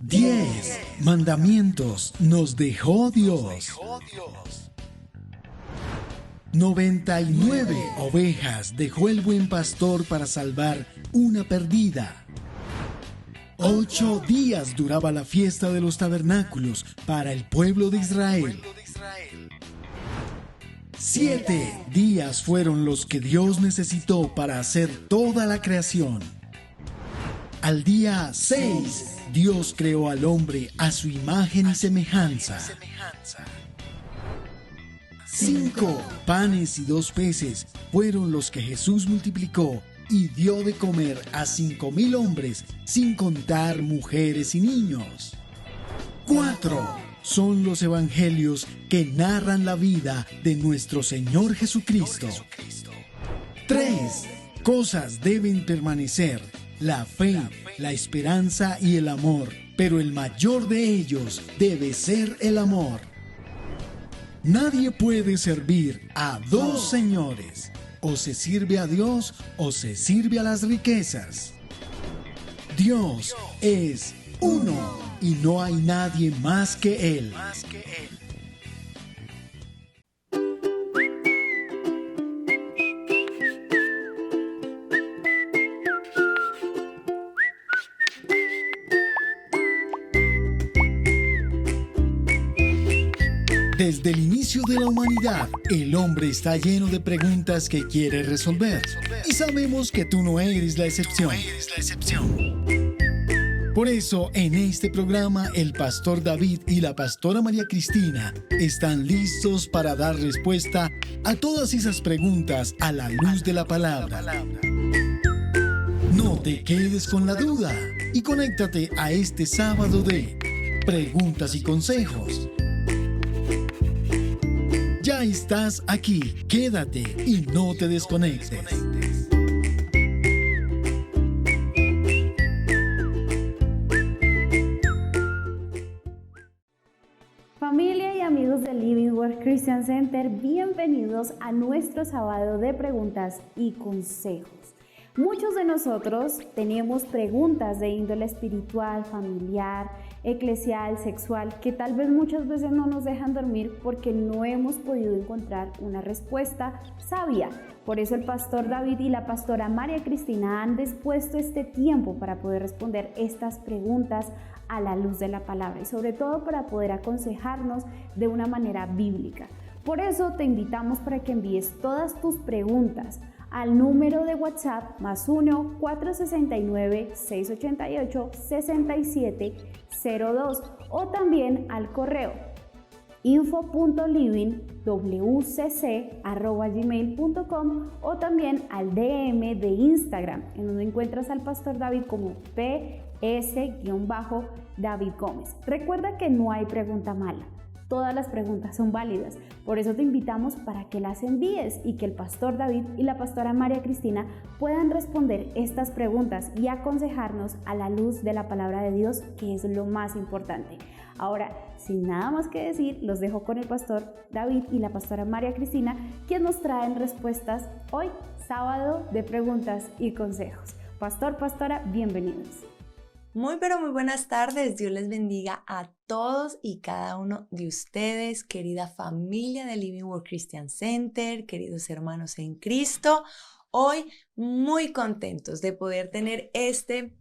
10 mandamientos nos dejó Dios. 99 ovejas dejó el buen pastor para salvar una perdida. 8 días duraba la fiesta de los tabernáculos para el pueblo de Israel. 7 días fueron los que Dios necesitó para hacer toda la creación. Al día 6, Dios creó al hombre a su imagen y semejanza. 5 panes y 2 peces fueron los que Jesús multiplicó y dio de comer a 5,000 hombres, sin contar mujeres y niños. 4 son los evangelios que narran la vida de nuestro Señor Jesucristo. 3 cosas deben permanecer: la fe, la esperanza y el amor, pero el mayor de ellos debe ser el amor. Nadie puede servir a 2 señores. O se sirve a Dios o se sirve a las riquezas. Dios es uno y no hay nadie más que Él. Desde el inicio de la humanidad, el hombre está lleno de preguntas que quiere resolver. Y sabemos que tú no eres la excepción. Por eso, en este programa, el pastor David y la pastora María Cristina están listos para dar respuesta a todas esas preguntas a la luz de la palabra. No te quedes con la duda y conéctate a este sábado de Preguntas y Consejos. Ya estás aquí, quédate y no te desconectes. Familia y amigos de Living Word Christian Center, bienvenidos a nuestro sábado de preguntas y consejos. Muchos de nosotros tenemos preguntas de índole espiritual, familiar, eclesial, sexual, que tal vez muchas veces no nos dejan dormir porque no hemos podido encontrar una respuesta sabia. Por eso el pastor David y la pastora María Cristina han dispuesto este tiempo para poder responder estas preguntas a la luz de la palabra y sobre todo para poder aconsejarnos de una manera bíblica. Por eso te invitamos para que envíes todas tus preguntas al número de WhatsApp +1 469 688 6702 o también al correo info.livingwcc@gmail.com o también al DM de Instagram, en donde encuentras al pastor David como PS-David Gómez. Recuerda que no hay pregunta mala. Todas las preguntas son válidas, por eso te invitamos para que las envíes y que el pastor David y la pastora María Cristina puedan responder estas preguntas y aconsejarnos a la luz de la palabra de Dios, que es lo más importante. Ahora, sin nada más que decir, los dejo con el pastor David y la pastora María Cristina, quienes nos traen respuestas hoy, sábado de preguntas y consejos. Pastor, pastora, bienvenidos. Pero muy buenas tardes, Dios les bendiga a todos y cada uno de ustedes, querida familia de Living Word Christian Center, queridos hermanos en Cristo. Hoy muy contentos de poder tener este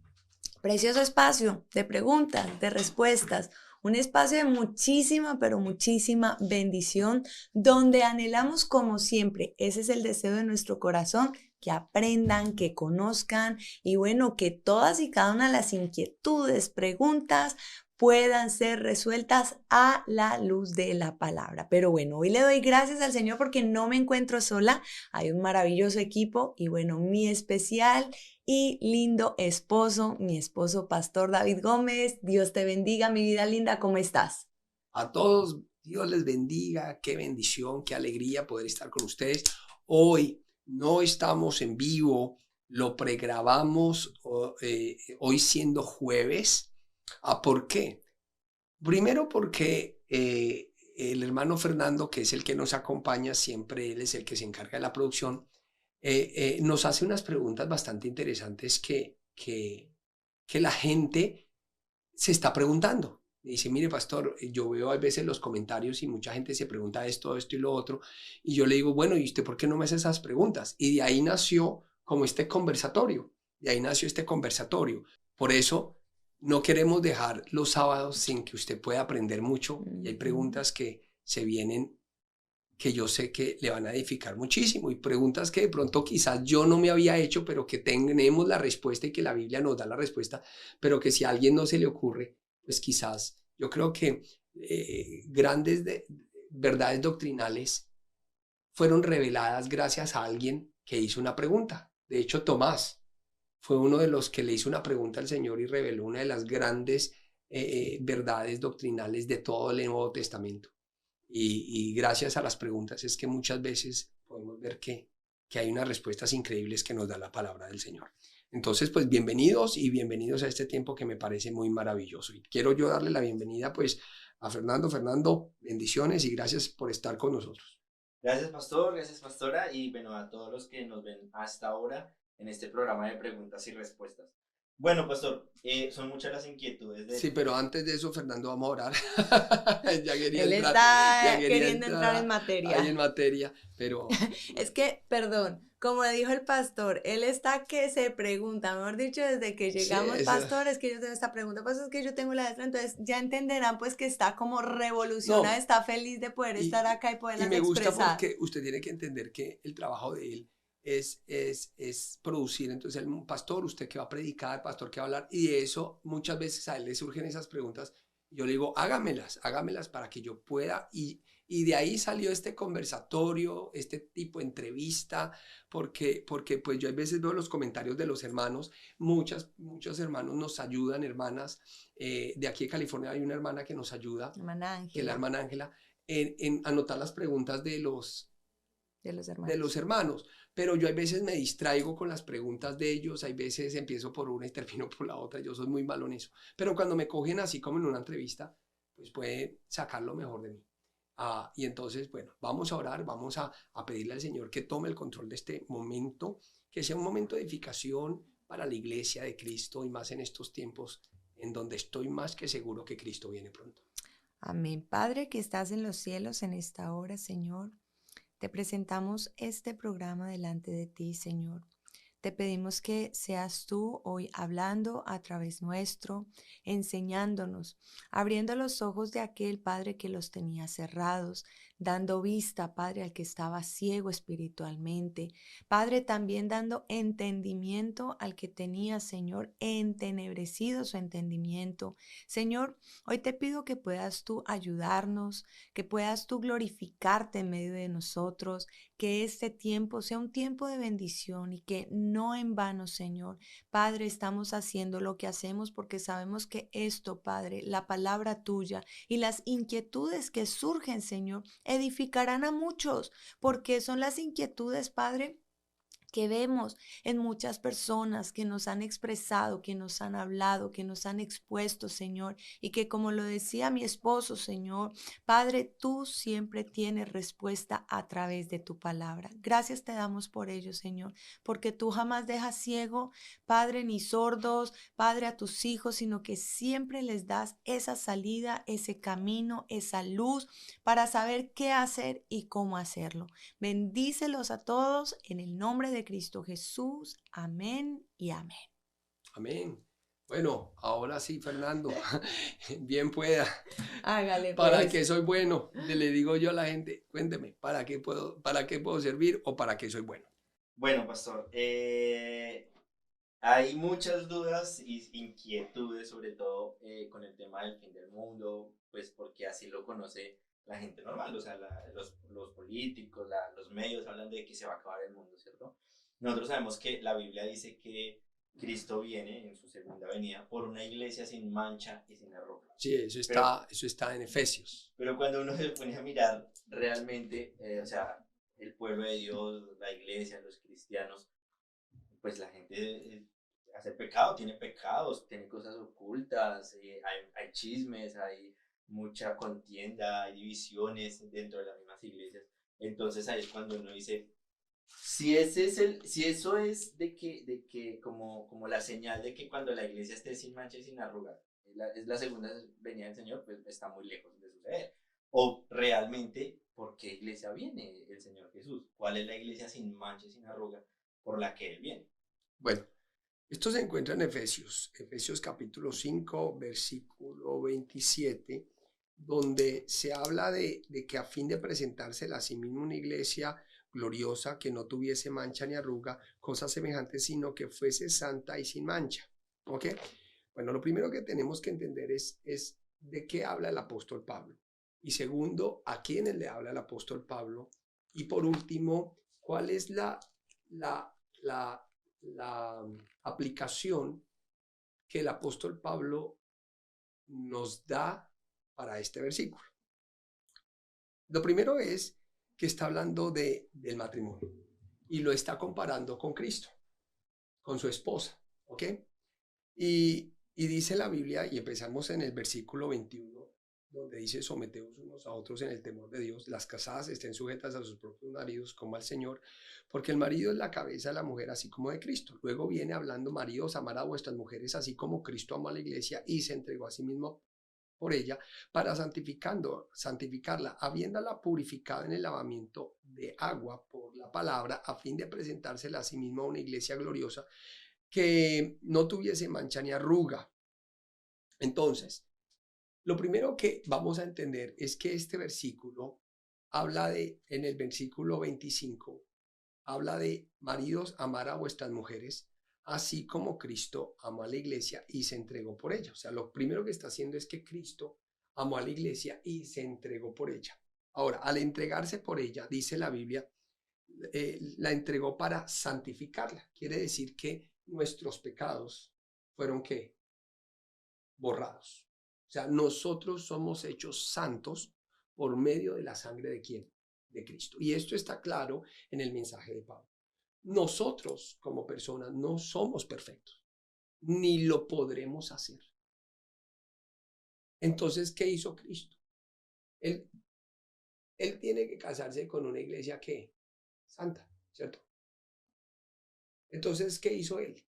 precioso espacio de preguntas, de respuestas, un espacio de muchísima, pero muchísima bendición, donde anhelamos como siempre, ese es el deseo de nuestro corazón, que aprendan, que conozcan y bueno, que todas y cada una de las inquietudes, preguntas puedan ser resueltas a la luz de la palabra. Pero bueno, hoy le doy gracias al Señor porque no me encuentro sola, hay un maravilloso equipo y bueno, mi especial y lindo esposo, mi esposo Pastor David Gómez. Dios te bendiga, mi vida linda, ¿cómo estás? A todos, Dios les bendiga, qué bendición, qué alegría poder estar con ustedes. Hoy no estamos en vivo, lo pregrabamos hoy siendo jueves. ¿Por qué? Primero porque el hermano Fernando, que es el que nos acompaña, siempre él es el que se encarga de la producción, nos hace unas preguntas bastante interesantes que la gente se está preguntando. Y dice, mire, pastor, yo veo a veces los comentarios y mucha gente se pregunta esto y lo otro. Y yo le digo, bueno, ¿y usted por qué no me hace esas preguntas? Y de ahí nació como este conversatorio. De ahí nació este conversatorio. Por eso no queremos dejar los sábados sin que usted pueda aprender mucho. Y hay preguntas que se vienen que yo sé que le van a edificar muchísimo y preguntas que de pronto quizás yo no me había hecho, pero que tenemos la respuesta y que la Biblia nos da la respuesta, pero que si a alguien no se le ocurre, pues quizás yo creo que grandes verdades doctrinales fueron reveladas gracias a alguien que hizo una pregunta. De hecho, Tomás fue uno de los que le hizo una pregunta al Señor y reveló una de las grandes verdades doctrinales de todo el Nuevo Testamento. Y gracias a las preguntas es que muchas veces podemos ver que hay unas respuestas increíbles que nos da la palabra del Señor. Entonces, pues bienvenidos y bienvenidos a este tiempo que me parece muy maravilloso. Y quiero yo darle la bienvenida pues a Fernando. Fernando, bendiciones y gracias por estar con nosotros. Gracias, pastor, gracias, pastora, y bueno, a todos los que nos ven hasta ahora en este programa de preguntas y respuestas. Bueno, pastor, son muchas las inquietudes de... Sí, pero antes de eso, Fernando, vamos a orar. Ya quería Él entrar, está ya quería queriendo entrar en materia. Ahí en materia, pero... Es que, perdón, como dijo el pastor, él está que se pregunta, mejor dicho, desde que llegamos, Sí, pastor, es que yo tengo esta pregunta, pastor, es que yo tengo la de esta, entonces ya entenderán pues que está como revolucionada, está feliz de poder estar acá y poderlas y me gusta expresar. porque usted tiene que entender que el trabajo de él es producir. Entonces el pastor, usted que va a predicar, pastor que va a hablar, y de eso muchas veces a él le surgen esas preguntas. Yo le digo, hágamelas para que yo pueda, y de ahí salió este conversatorio, este tipo de entrevista, porque pues yo a veces veo los comentarios de los hermanos, muchos hermanos nos ayudan, hermanas, de aquí de California hay una hermana que nos ayuda, Hermana Ángela. que es la hermana Ángela, en anotar las preguntas de los hermanos, pero yo a veces me distraigo con las preguntas de ellos, hay veces empiezo por una y termino por la otra, yo soy muy malo en eso, pero cuando me cogen así como en una entrevista, pues pueden sacar lo mejor de mí. Y entonces, bueno, vamos a orar, vamos a pedirle al Señor que tome el control de este momento, que sea un momento de edificación para la iglesia de Cristo y más en estos tiempos en donde estoy más que seguro que Cristo viene pronto. Amén. Padre que estás en los cielos en esta hora, Señor, te presentamos este programa delante de ti, Señor. Te pedimos que seas tú hoy hablando a través nuestro, enseñándonos, abriendo los ojos de aquel Padre que los tenía cerrados, dando vista, Padre, al que estaba ciego espiritualmente. Padre, también dando entendimiento al que tenía, Señor, entenebrecido su entendimiento. Señor, hoy te pido que puedas tú ayudarnos, que puedas tú glorificarte en medio de nosotros, que este tiempo sea un tiempo de bendición y que no en vano, Señor. Padre, estamos haciendo lo que hacemos porque sabemos que esto, Padre, la palabra tuya y las inquietudes que surgen, Señor, edificarán a muchos, porque son las inquietudes, Padre, que vemos en muchas personas que nos han expresado, que nos han hablado, que nos han expuesto, Señor, y que como lo decía mi esposo, Señor, Padre, tú siempre tienes respuesta a través de tu palabra. Gracias te damos por ello, Señor, porque tú jamás dejas ciego, Padre, ni sordos, Padre, a tus hijos, sino que siempre les das esa salida, ese camino, esa luz para saber qué hacer y cómo hacerlo. Bendícelos a todos en el nombre de Cristo Jesús. Amén y amén. Amén. Bueno, ahora sí, Fernando, bien pueda. Hágale ¿Para pues. qué soy bueno? Le digo yo a la gente, cuénteme, ¿para qué puedo servir o para qué soy bueno? Bueno, pastor, hay muchas dudas y inquietudes, sobre todo con el tema del fin del mundo, pues porque así lo conoce la gente normal, o sea, los políticos, los medios hablan de que se va a acabar el mundo, ¿cierto? Nosotros sabemos que la Biblia dice que Cristo viene en su segunda venida por una iglesia sin mancha y sin arruga. Sí, eso está en Efesios. Pero cuando uno se pone a mirar realmente, o sea, el pueblo de Dios, la iglesia, los cristianos, pues la gente hace pecado, tiene pecados, tiene cosas ocultas, hay chismes, hay mucha contienda, hay divisiones dentro de las mismas iglesias. Entonces ahí es cuando uno dice, si eso es de que como la señal de que cuando la iglesia esté sin mancha y sin arrugas, es la segunda venida del Señor, pues está muy lejos de suceder. O realmente, ¿por qué iglesia viene el Señor Jesús? ¿Cuál es la iglesia sin mancha, sin arruga, por la que Él viene? Bueno, esto se encuentra en Efesios capítulo 5, versículo 27, donde se habla de que a fin de presentársela a sí mismo una iglesia gloriosa, que no tuviese mancha ni arruga, cosas semejantes, sino que fuese santa y sin mancha. ¿Ok? Bueno, lo primero que tenemos que entender es de qué habla el apóstol Pablo. Y segundo, a quiénes le habla el apóstol Pablo. Y por último, cuál es la aplicación que el apóstol Pablo nos da para este versículo. Lo primero es que está hablando del matrimonio y lo está comparando con Cristo, con su esposa, ¿ok? Y dice la Biblia, y empezamos en el versículo 21, donde dice: someteos unos a otros en el temor de Dios, las casadas estén sujetas a sus propios maridos como al Señor, porque el marido es la cabeza de la mujer, así como de Cristo. Luego viene hablando: maridos, amad a vuestras mujeres, así como Cristo amó a la iglesia y se entregó a sí mismo por ella, para santificarla, habiéndola purificado en el lavamiento de agua por la palabra, a fin de presentársela a sí misma a una iglesia gloriosa, que no tuviese mancha ni arruga. Entonces, lo primero que vamos a entender es que este versículo habla en el versículo 25, habla de: maridos, amar a vuestras mujeres, así como Cristo amó a la iglesia y se entregó por ella. O sea, lo primero que está haciendo es que Cristo amó a la iglesia y se entregó por ella. Ahora, al entregarse por ella, dice la Biblia, la entregó para santificarla. Quiere decir que nuestros pecados fueron, ¿qué? Borrados. O sea, nosotros somos hechos santos por medio de la sangre ¿de quién? De Cristo. Y esto está claro en el mensaje de Pablo. Nosotros como personas no somos perfectos, ni lo podremos hacer. Entonces, ¿qué hizo Cristo? Él tiene que casarse con una iglesia que santa, ¿cierto? Entonces, ¿qué hizo él?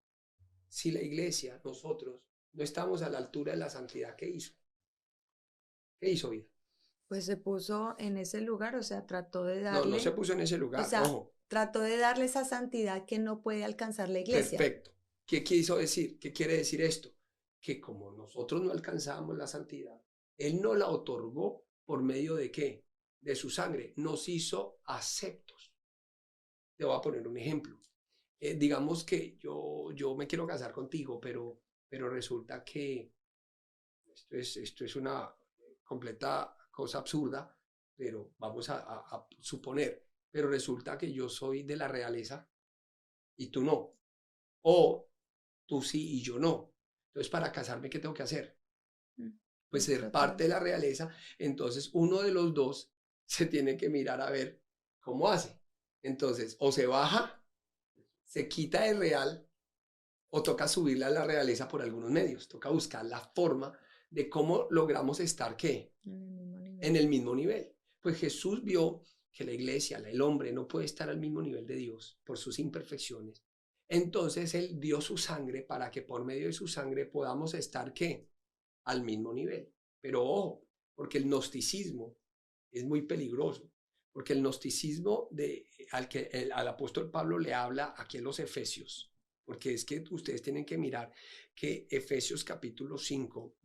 Si la iglesia, nosotros, no estamos a la altura de la santidad, ¿qué hizo? ¿Qué hizo, vida? Pues se puso en ese lugar, o sea, trató de darle... No se puso en ese lugar, o sea, ojo. Trató de darle esa santidad que no puede alcanzar la iglesia. Perfecto. ¿Qué quiso decir? ¿Qué quiere decir esto? Que como nosotros no alcanzábamos la santidad, Él no la otorgó por medio de ¿qué? De su sangre. Nos hizo aceptos. Te voy a poner un ejemplo. Digamos que yo me quiero casar contigo, pero resulta que esto es una completa cosa absurda, pero vamos a suponer, pero resulta que yo soy de la realeza y tú no, o tú sí y yo no. Entonces, para casarme, ¿qué tengo que hacer? Pues ser parte de la realeza. Entonces, uno de los dos se tiene que mirar a ver cómo hace. Entonces, o se baja, se quita de real, o toca subirla a la realeza por algunos medios. Toca buscar la forma de cómo logramos estar, ¿qué? En el mismo nivel. Pues Jesús vio que la iglesia, el hombre, no puede estar al mismo nivel de Dios por sus imperfecciones. Entonces Él dio su sangre para que por medio de su sangre podamos estar, ¿qué? Al mismo nivel. Pero ojo, porque el gnosticismo es muy peligroso. Porque el gnosticismo al apóstol Pablo le habla aquí en los Efesios. Porque es que ustedes tienen que mirar que Efesios capítulo 5,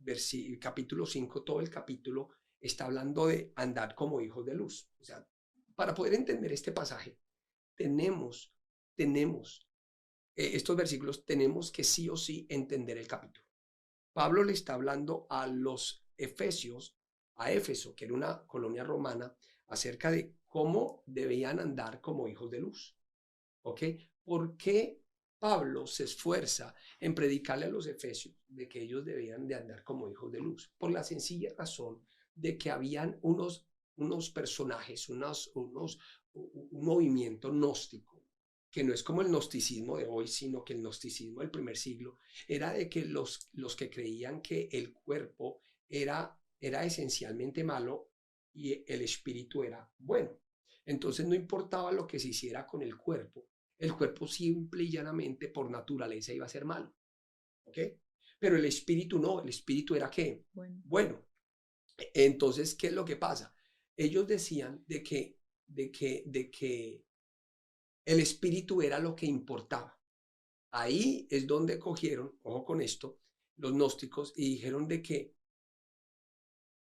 capítulo 5, todo el capítulo está hablando de andar como hijos de luz. O sea, para poder entender este pasaje, tenemos estos versículos, tenemos que sí o sí entender el capítulo. Pablo le está hablando a los efesios, a Éfeso, que era una colonia romana, acerca de cómo debían andar como hijos de luz. ¿Ok? ¿Por qué Pablo se esfuerza en predicarle a los efesios de que ellos debían de andar como hijos de luz? Por la sencilla razón de que habían unos personajes, un movimiento gnóstico, que no es como el gnosticismo de hoy, sino que el gnosticismo del primer siglo era de que los que creían que el cuerpo era esencialmente malo y el espíritu era bueno. Entonces no importaba lo que se hiciera con el cuerpo simple y llanamente por naturaleza iba a ser malo. ¿Ok? pero el espíritu no, el espíritu era ¿qué? Bueno. Bueno. Entonces, ¿qué es lo que pasa? Ellos decían de que el espíritu era lo que importaba. Ahí es donde cogieron, ojo con esto, los gnósticos y dijeron de que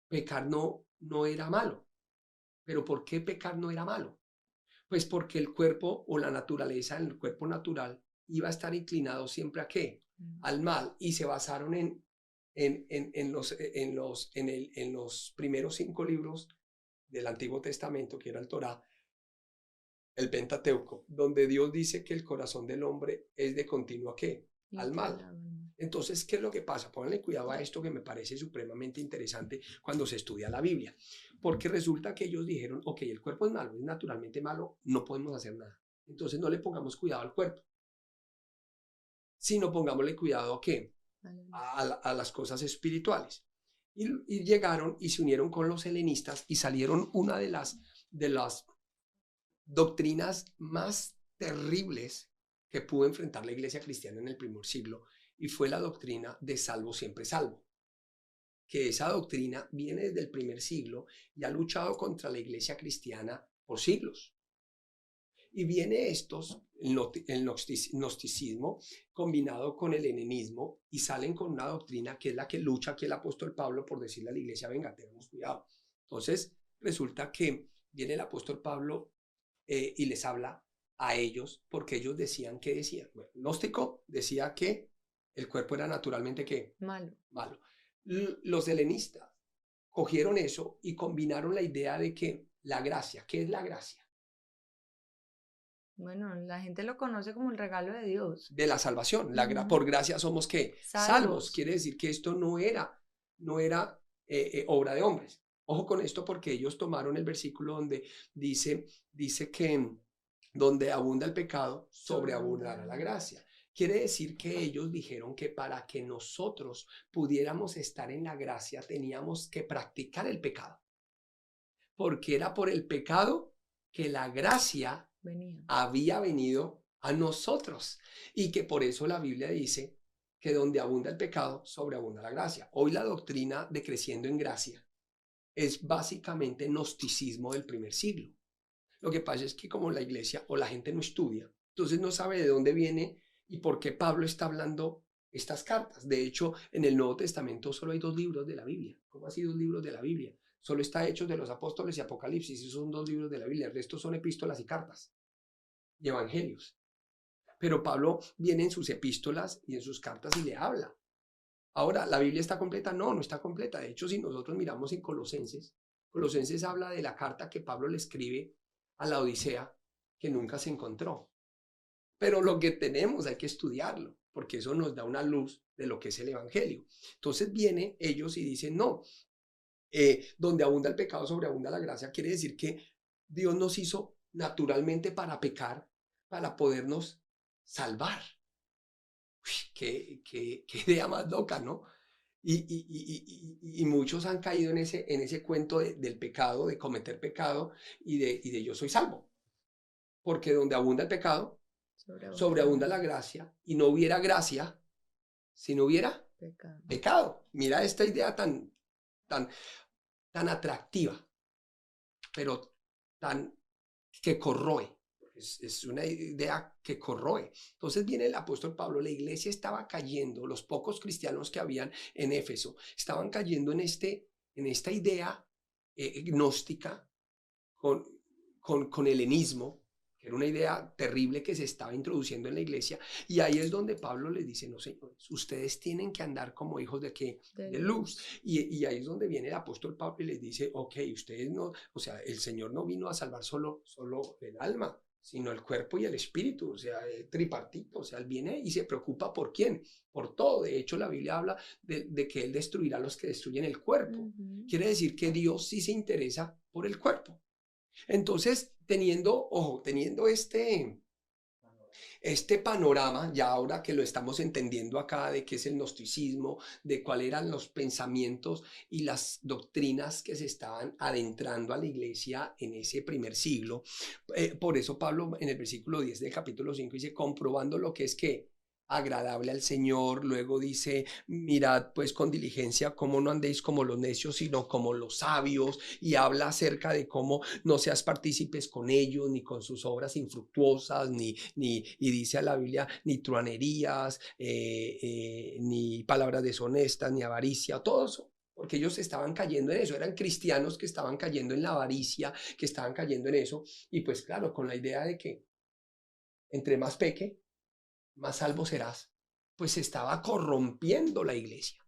pecar no era malo. ¿Pero por qué pecar no era malo? Pues porque el cuerpo o la naturaleza, el cuerpo natural, iba a estar inclinado siempre ¿a qué? Al mal. Y se basaron en los primeros 5 libros del Antiguo Testamento, que era el Torá, el Pentateuco, donde Dios dice que el corazón del hombre es de continuo ¿a qué? Al mal. Entonces, ¿qué es lo que pasa? Pónganle cuidado a esto que me parece supremamente interesante cuando se estudia la Biblia, porque resulta que ellos dijeron, ok, el cuerpo es malo, es naturalmente malo, no podemos hacer nada. Entonces no le pongamos cuidado al cuerpo, sino pongámosle cuidado ¿a qué? A las cosas espirituales. Y llegaron y se unieron con los helenistas y salieron una de las doctrinas más terribles que pudo enfrentar la iglesia cristiana en el primer siglo, y fue la doctrina de salvo siempre salvo, que esa doctrina viene desde el primer siglo y ha luchado contra la iglesia cristiana por siglos. Y viene el gnosticismo combinado con el helenismo, y salen con una doctrina que es la que lucha aquí el apóstol Pablo por decirle a la iglesia, venga, tengamos cuidado. Entonces resulta que viene el apóstol Pablo y les habla a ellos, porque ellos decían, ¿qué decían? Bueno, el gnóstico decía que el cuerpo era naturalmente ¿qué? Malo. Los helenistas cogieron eso y combinaron la idea de que la gracia, ¿qué es la gracia? Bueno, la gente lo conoce como el regalo de Dios. De la salvación. Por gracia somos ¿qué? Salvos. Quiere decir que esto no era obra de hombres. Ojo con esto, porque ellos tomaron el versículo donde dice que donde abunda el pecado, sobreabundará la gracia. Quiere decir que ellos dijeron que para que nosotros pudiéramos estar en la gracia teníamos que practicar el pecado. Porque era por el pecado que la gracia había venido a nosotros. Y que por eso la Biblia dice que donde abunda el pecado, sobreabunda la gracia. Hoy la doctrina de creciendo en gracia es básicamente gnosticismo del primer siglo. Lo que pasa es que como la iglesia o la gente no estudia, entonces no sabe de dónde viene y por qué Pablo está hablando estas cartas. De hecho, en el Nuevo Testamento solo hay 2 libros de la Biblia. ¿Cómo así 2 libros de la Biblia? Solo está Hechos de los Apóstoles y Apocalipsis. Esos son 2 libros de la Biblia. El resto son epístolas y cartas y evangelios. Pero Pablo viene en sus epístolas y en sus cartas y le habla. Ahora, ¿la Biblia está completa? No, no está completa. De hecho, si nosotros miramos en Colosenses, Colosenses habla de la carta que Pablo le escribe a la Odisea, que nunca se encontró. Pero lo que tenemos hay que estudiarlo, porque eso nos da una luz de lo que es el evangelio. Entonces vienen ellos y dicen, no, donde abunda el pecado, sobreabunda la gracia. Quiere decir que Dios nos hizo naturalmente para pecar, para podernos salvar. Uy, qué idea más loca, ¿no? Y muchos han caído en ese cuento del pecado, de cometer pecado y de yo soy salvo. Porque donde abunda el pecado, sobreabunda la gracia, y no hubiera gracia si no hubiera pecado. Mira esta idea tan atractiva, pero que corroe. Es una idea que corroe. Entonces viene el apóstol Pablo, la iglesia estaba cayendo, los pocos cristianos que habían en Éfeso estaban cayendo en esta idea gnóstica con helenismo, que era una idea terrible que se estaba introduciendo en la iglesia, y ahí es donde Pablo les dice, no señores, ustedes tienen que andar como hijos de ¿qué? De luz. Y ahí es donde viene el apóstol Pablo y les dice, ok, ustedes no, o sea, el Señor no vino a salvar solo el alma, sino el cuerpo y el espíritu, o sea, tripartito. O sea, Él viene y se preocupa por quién, por todo. De hecho, la Biblia habla de que Él destruirá a los que destruyen el cuerpo. Quiere decir que Dios sí se interesa por el cuerpo. Entonces, teniendo este panorama, ya ahora que lo estamos entendiendo acá, de qué es el gnosticismo, de cuáles eran los pensamientos y las doctrinas que se estaban adentrando a la iglesia en ese primer siglo, por eso Pablo en el versículo 10 del capítulo 5 dice, comprobando lo que es que agradable al Señor. Luego dice, mirad pues con diligencia cómo no andéis como los necios, sino como los sabios, y habla acerca de cómo no seas partícipes con ellos, ni con sus obras infructuosas, y dice a la Biblia, ni truanerías, ni palabras deshonestas, ni avaricia, todo eso. Porque ellos estaban cayendo en eso, eran cristianos que estaban cayendo en la avaricia, que estaban cayendo en eso, y pues claro, con la idea de que entre más peque, más salvo serás, pues se estaba corrompiendo la iglesia,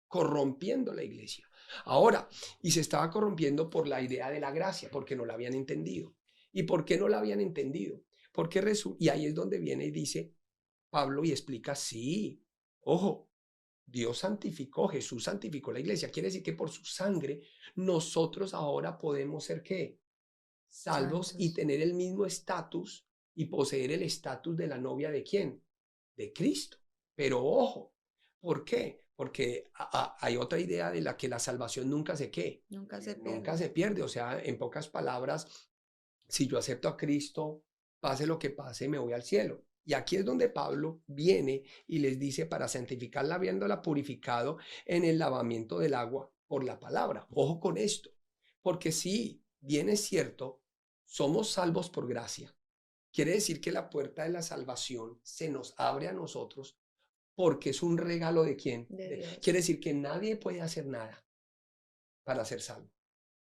corrompiendo la iglesia. Ahora, y se estaba corrompiendo por la idea de la gracia, porque no la habían entendido. ¿Y por qué no la habían entendido? Porque y ahí es donde viene y dice Pablo y explica, sí, ojo, Dios santificó, Jesús santificó la iglesia. Quiere decir que por su sangre nosotros ahora podemos ser ¿qué? Salvos Santos. y tener el mismo estatus y poseer el estatus de la novia ¿de quién? De Cristo. Pero ojo, ¿por qué? Porque hay otra idea de la que la salvación nunca se ¿qué? Nunca se pierde. Nunca se pierde. O sea, en pocas palabras, si yo acepto a Cristo, pase lo que pase, me voy al cielo. Y aquí es donde Pablo viene y les dice, para santificarla habiéndola purificado en el lavamiento del agua por la palabra. Ojo con esto, porque si bien es cierto, somos salvos por gracia. Quiere decir que la puerta de la salvación se nos abre a nosotros porque es un regalo ¿de quién? De Dios. Quiere decir que nadie puede hacer nada para ser salvo.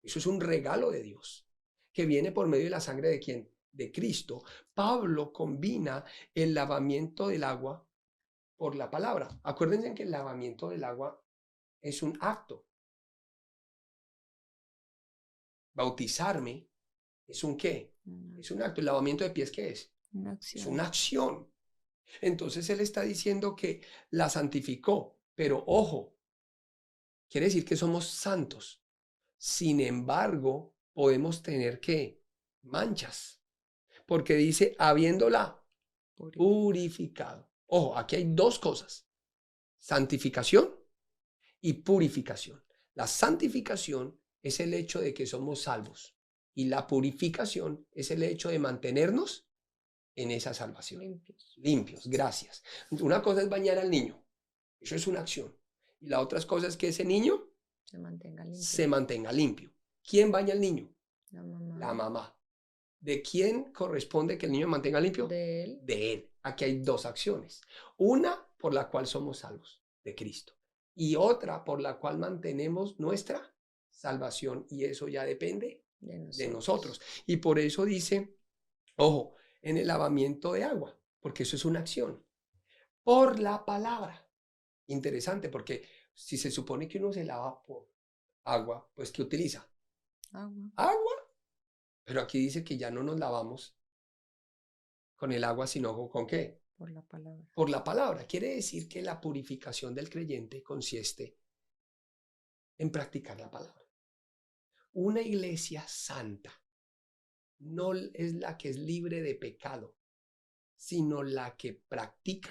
Eso es un regalo de Dios que viene por medio de la sangre ¿de quién? De Cristo. Pablo combina el lavamiento del agua por la palabra. Acuérdense que el lavamiento del agua es un acto. Bautizarme es un ¿qué? Es un acto. ¿El lavamiento de pies qué es? Una acción. Es una acción. Entonces él está diciendo que la santificó, pero ojo, quiere decir que somos santos. Sin embargo, podemos tener ¿qué? Manchas. Porque dice, habiéndola purificado. Ojo, aquí hay dos cosas. Santificación y purificación. La santificación es el hecho de que somos salvos. Y la purificación es el hecho de mantenernos en esa salvación. Limpios. Limpios, gracias. Una cosa es bañar al niño. Eso es una acción. Y la otra cosa es que ese niño Se mantenga limpio. se mantenga limpio. ¿Quién baña al niño? La mamá. La mamá. ¿De quién corresponde que el niño mantenga limpio? De él. De él. Aquí hay dos acciones. Una por la cual somos salvos, de Cristo. Y otra por la cual mantenemos nuestra salvación. Y eso ya depende de nosotros. Y por eso dice, ojo, en el lavamiento de agua, porque eso es una acción. Por la palabra. Interesante, porque si se supone que uno se lava por agua, pues ¿qué utiliza? Agua. Agua. Pero aquí dice que ya no nos lavamos con el agua, sino ¿con qué? Por la palabra. Por la palabra. Quiere decir que la purificación del creyente consiste en practicar la palabra. Una iglesia santa no es la que es libre de pecado, sino la que practica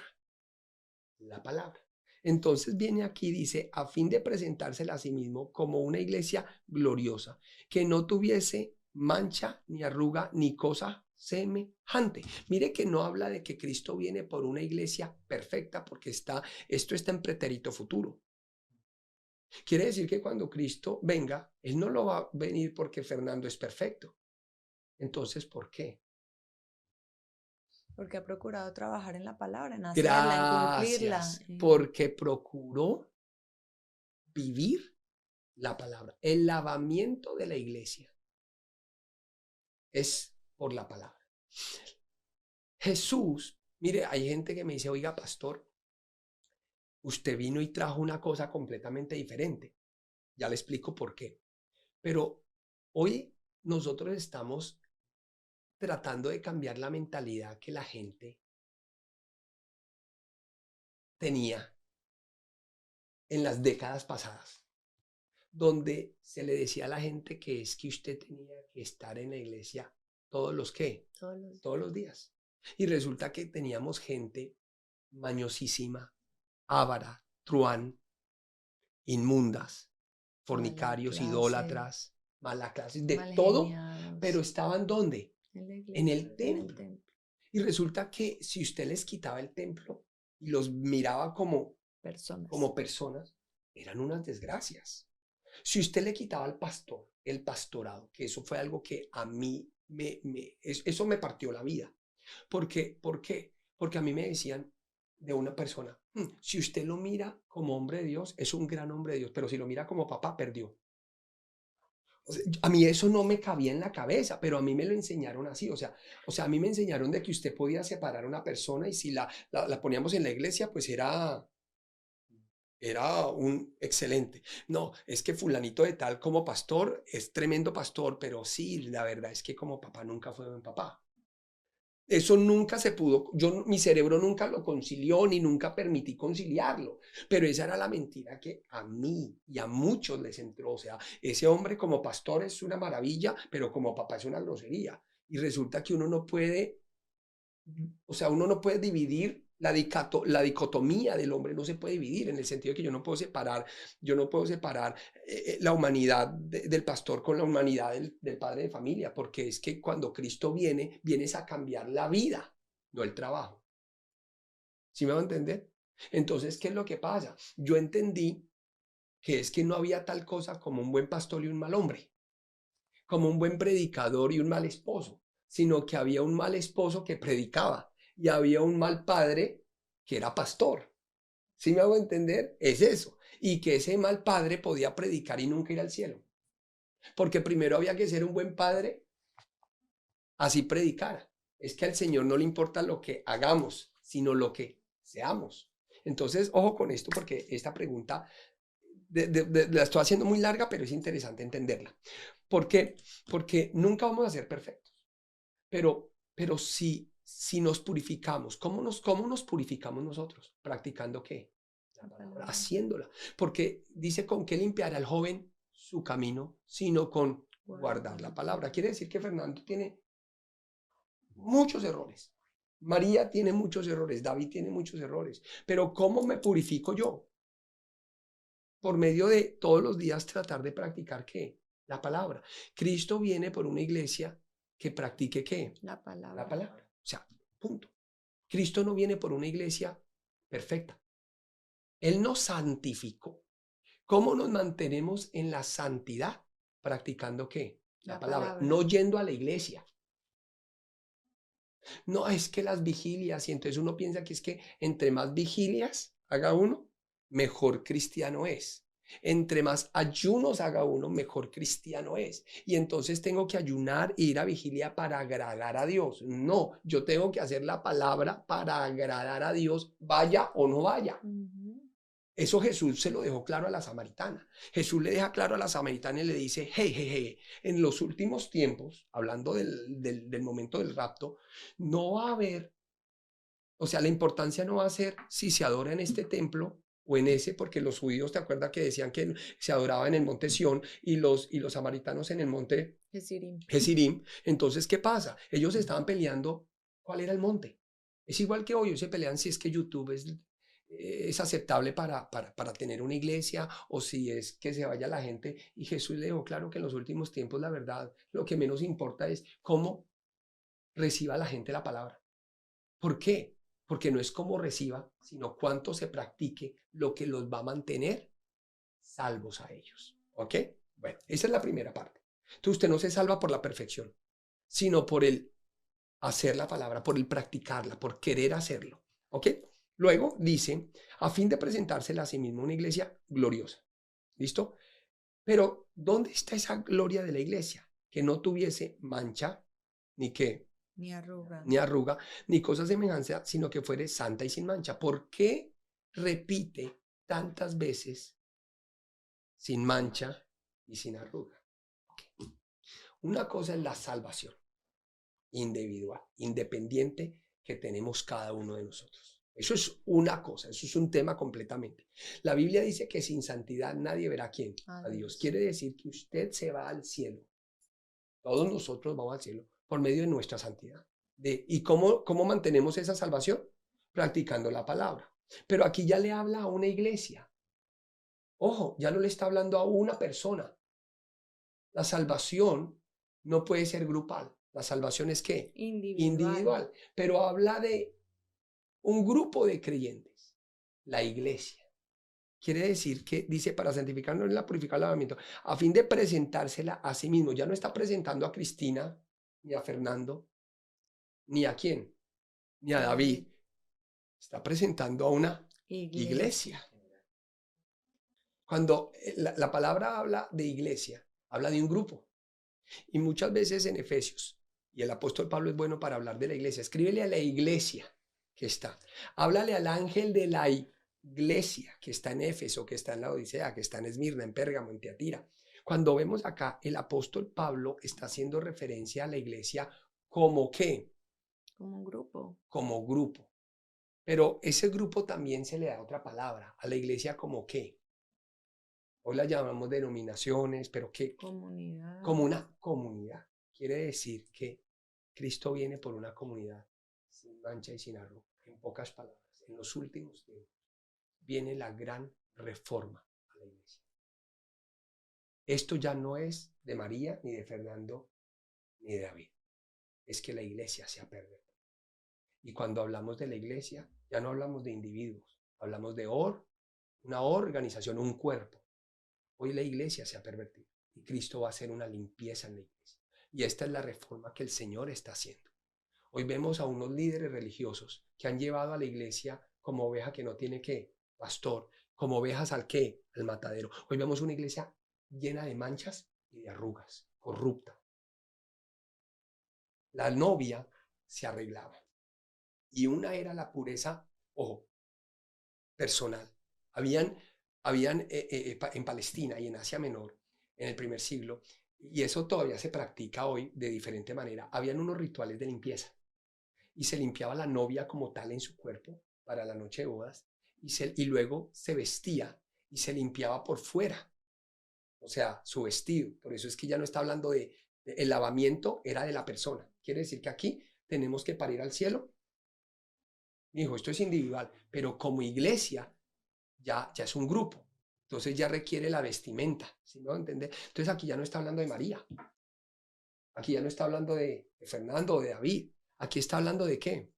la palabra. Entonces viene aquí y dice, a fin de presentársela a sí mismo como una iglesia gloriosa, que no tuviese mancha, ni arruga, ni cosa semejante. Mire que no habla de que Cristo viene por una iglesia perfecta, porque esto está en pretérito futuro. Quiere decir que cuando Cristo venga, Él no lo va a venir porque Fernando es perfecto. Entonces, ¿por qué? Porque ha procurado trabajar en la palabra, en hacerla, en cumplirla. Gracias, porque procuró vivir la palabra. El lavamiento de la iglesia es por la palabra. Jesús, mire, hay gente que me dice, oiga, pastor, usted vino y trajo una cosa completamente diferente. Ya le explico por qué. Pero hoy nosotros estamos tratando de cambiar la mentalidad que la gente tenía en las décadas pasadas, donde se le decía a la gente que es que usted tenía que estar en la iglesia todos los días. Y resulta que teníamos gente mañosísima, avara, truán, inmundas, fornicarios, idólatras, mala clase, de todo, pero estaban ¿dónde? En el templo. Y resulta que si usted les quitaba el templo, y los miraba como personas. eran unas desgracias. Si usted le quitaba al pastor el pastorado, que eso fue algo que a mí eso me partió la vida. ¿Por qué? Porque a mí me decían de una persona, si usted lo mira como hombre de Dios, es un gran hombre de Dios, pero si lo mira como papá, perdió. O sea, a mí eso no me cabía en la cabeza, pero a mí me lo enseñaron así. O sea, a mí me enseñaron de que usted podía separar a una persona y si la poníamos en la iglesia, pues era un excelente. No, es que fulanito de tal como pastor es tremendo pastor, pero sí, la verdad es que como papá nunca fue buen papá. Eso nunca se pudo, mi cerebro nunca lo concilió ni nunca permití conciliarlo, pero esa era la mentira que a mí y a muchos les entró. O sea, ese hombre como pastor es una maravilla, pero como papá es una grosería. Y resulta que uno no puede dividir la dicotomía del hombre, no se puede dividir en el sentido de que yo no puedo separar la humanidad del pastor con la humanidad del padre de familia, porque es que cuando Cristo vienes a cambiar la vida, no el trabajo. ¿Sí me va a entender? Entonces, ¿qué es lo que pasa? Yo entendí que es que no había tal cosa como un buen pastor y un mal hombre, como un buen predicador y un mal esposo, sino que había un mal esposo que predicaba y había un mal padre que era pastor. ¿Sí me hago entender? Es eso. Y que ese mal padre podía predicar y nunca ir al cielo. Porque primero había que ser un buen padre, así predicara. Es que al Señor no le importa lo que hagamos, sino lo que seamos. Entonces, ojo con esto, porque esta pregunta la estoy haciendo muy larga, pero es interesante entenderla. ¿Por qué? Porque nunca vamos a ser perfectos. Pero si nos purificamos, ¿cómo nos purificamos nosotros? ¿Practicando qué? La palabra, haciéndola. Porque dice, ¿con qué limpiará el joven su camino? Sino con guardar la palabra. Quiere decir que Fernando tiene muchos errores. María tiene muchos errores. David tiene muchos errores. Pero ¿cómo me purifico yo? Por medio de todos los días tratar de practicar ¿qué? La palabra. Cristo viene por una iglesia que practique ¿qué? La palabra. La palabra. O sea, punto. Cristo no viene por una iglesia perfecta. Él nos santificó. ¿Cómo nos mantenemos en la santidad? Practicando ¿qué? La palabra. No yendo a la iglesia. No, es que las vigilias, y entonces uno piensa que es que entre más vigilias haga uno, mejor cristiano es. Entre más ayunos haga uno, mejor cristiano es. Y entonces tengo que ayunar e ir a vigilia para agradar a Dios. No, yo tengo que hacer la palabra para agradar a Dios, vaya o no vaya. Eso Jesús se lo dejó claro a la samaritana. Jesús le deja claro a la samaritana y le dice, hey, en los últimos tiempos, hablando del momento del rapto, no va a haber, o sea, la importancia no va a ser si se adora en este templo o en ese, porque los judíos, ¿te acuerdas que decían que se adoraba en el monte Sión y los samaritanos en el monte Gesirim? Entonces, ¿qué pasa? Ellos estaban peleando cuál era el monte. Es igual que hoy se pelean si es que YouTube es aceptable para tener una iglesia o si es que se vaya la gente. Y Jesús le dijo claro que en los últimos tiempos, la verdad, lo que menos importa es cómo reciba la gente la palabra. ¿Por qué? Porque no es cómo reciba, sino cuánto se practique lo que los va a mantener salvos a ellos. ¿Ok? Bueno, esa es la primera parte. Entonces usted no se salva por la perfección, sino por el hacer la palabra, por el practicarla, por querer hacerlo. ¿Ok? Luego dice, a fin de presentársela a sí mismo una iglesia gloriosa. ¿Listo? Pero, ¿dónde está esa gloria de la iglesia? Que no tuviese mancha, ni qué, ni arruga, ni cosa semejante, sino que fuere santa y sin mancha. ¿Por qué repite tantas veces sin mancha y sin arruga? Okay. Una cosa es la salvación individual, independiente que tenemos cada uno de nosotros. Eso es una cosa, eso es un tema completamente. La Biblia dice que sin santidad nadie verá a quién, a Dios. Quiere decir que usted se va al cielo. Todos nosotros vamos al cielo por medio de nuestra santidad. ¿Y cómo mantenemos esa salvación? Practicando la palabra. Pero aquí ya le habla a una iglesia. Ojo, ya no le está hablando a una persona. La salvación no puede ser grupal. La salvación es ¿qué? Individual. Pero habla de un grupo de creyentes. la iglesia. Quiere decir que dice para santificarnos en la purificar el lavamiento, a fin de presentársela a sí mismo. Ya no está presentando a Cristina, ni a Fernando, ni a quién, ni a David. Está presentando a una iglesia. Cuando la palabra habla de iglesia, habla de un grupo. Y muchas veces en Efesios, y el apóstol Pablo es bueno para hablar de la iglesia, escríbele a la iglesia que está. Háblale al ángel de la iglesia que está en Éfeso, que está en la Odisea, que está en Esmirna, en Pérgamo, en Tiatira. Cuando vemos acá, el apóstol Pablo está haciendo referencia a la iglesia como ¿qué? Como un grupo. Como grupo. Pero ese grupo también se le da otra palabra, a la iglesia como ¿qué? Hoy la llamamos denominaciones, pero ¿qué? Comunidad. Como una comunidad. Quiere decir que Cristo viene por una comunidad sin mancha y sin arruga. En pocas palabras, en los últimos tiempos viene la gran reforma a la iglesia. Esto ya no es de María, ni de Fernando, ni de David. Es que la iglesia se ha perdido. Y cuando hablamos de la iglesia, ya no hablamos de individuos, hablamos de una organización, un cuerpo. Hoy la iglesia se ha pervertido y Cristo va a hacer una limpieza en la iglesia. Y esta es la reforma que el Señor está haciendo. Hoy vemos a unos líderes religiosos que han llevado a la iglesia como oveja que no tiene ¿qué? Pastor, como ovejas al ¿qué? Al matadero. Hoy vemos una iglesia llena de manchas y de arrugas, corrupta. La novia se arreglaba. Y una era la pureza, ojo, personal. Habían en Palestina y en Asia Menor, en el primer siglo, y eso todavía se practica hoy de diferente manera, habían unos rituales de limpieza. Y se limpiaba la novia como tal en su cuerpo para la noche de bodas, y luego se vestía y se limpiaba por fuera, o sea, su vestido. Por eso es que ya no está hablando el lavamiento, era de la persona. Quiere decir que aquí tenemos que para ir al cielo. Dijo, esto es individual, pero como iglesia ya es un grupo. Entonces ya requiere la vestimenta, ¿sí me va a entender? Entonces aquí ya no está hablando de María. Aquí ya no está hablando de Fernando o de David. Aquí está hablando de ¿qué?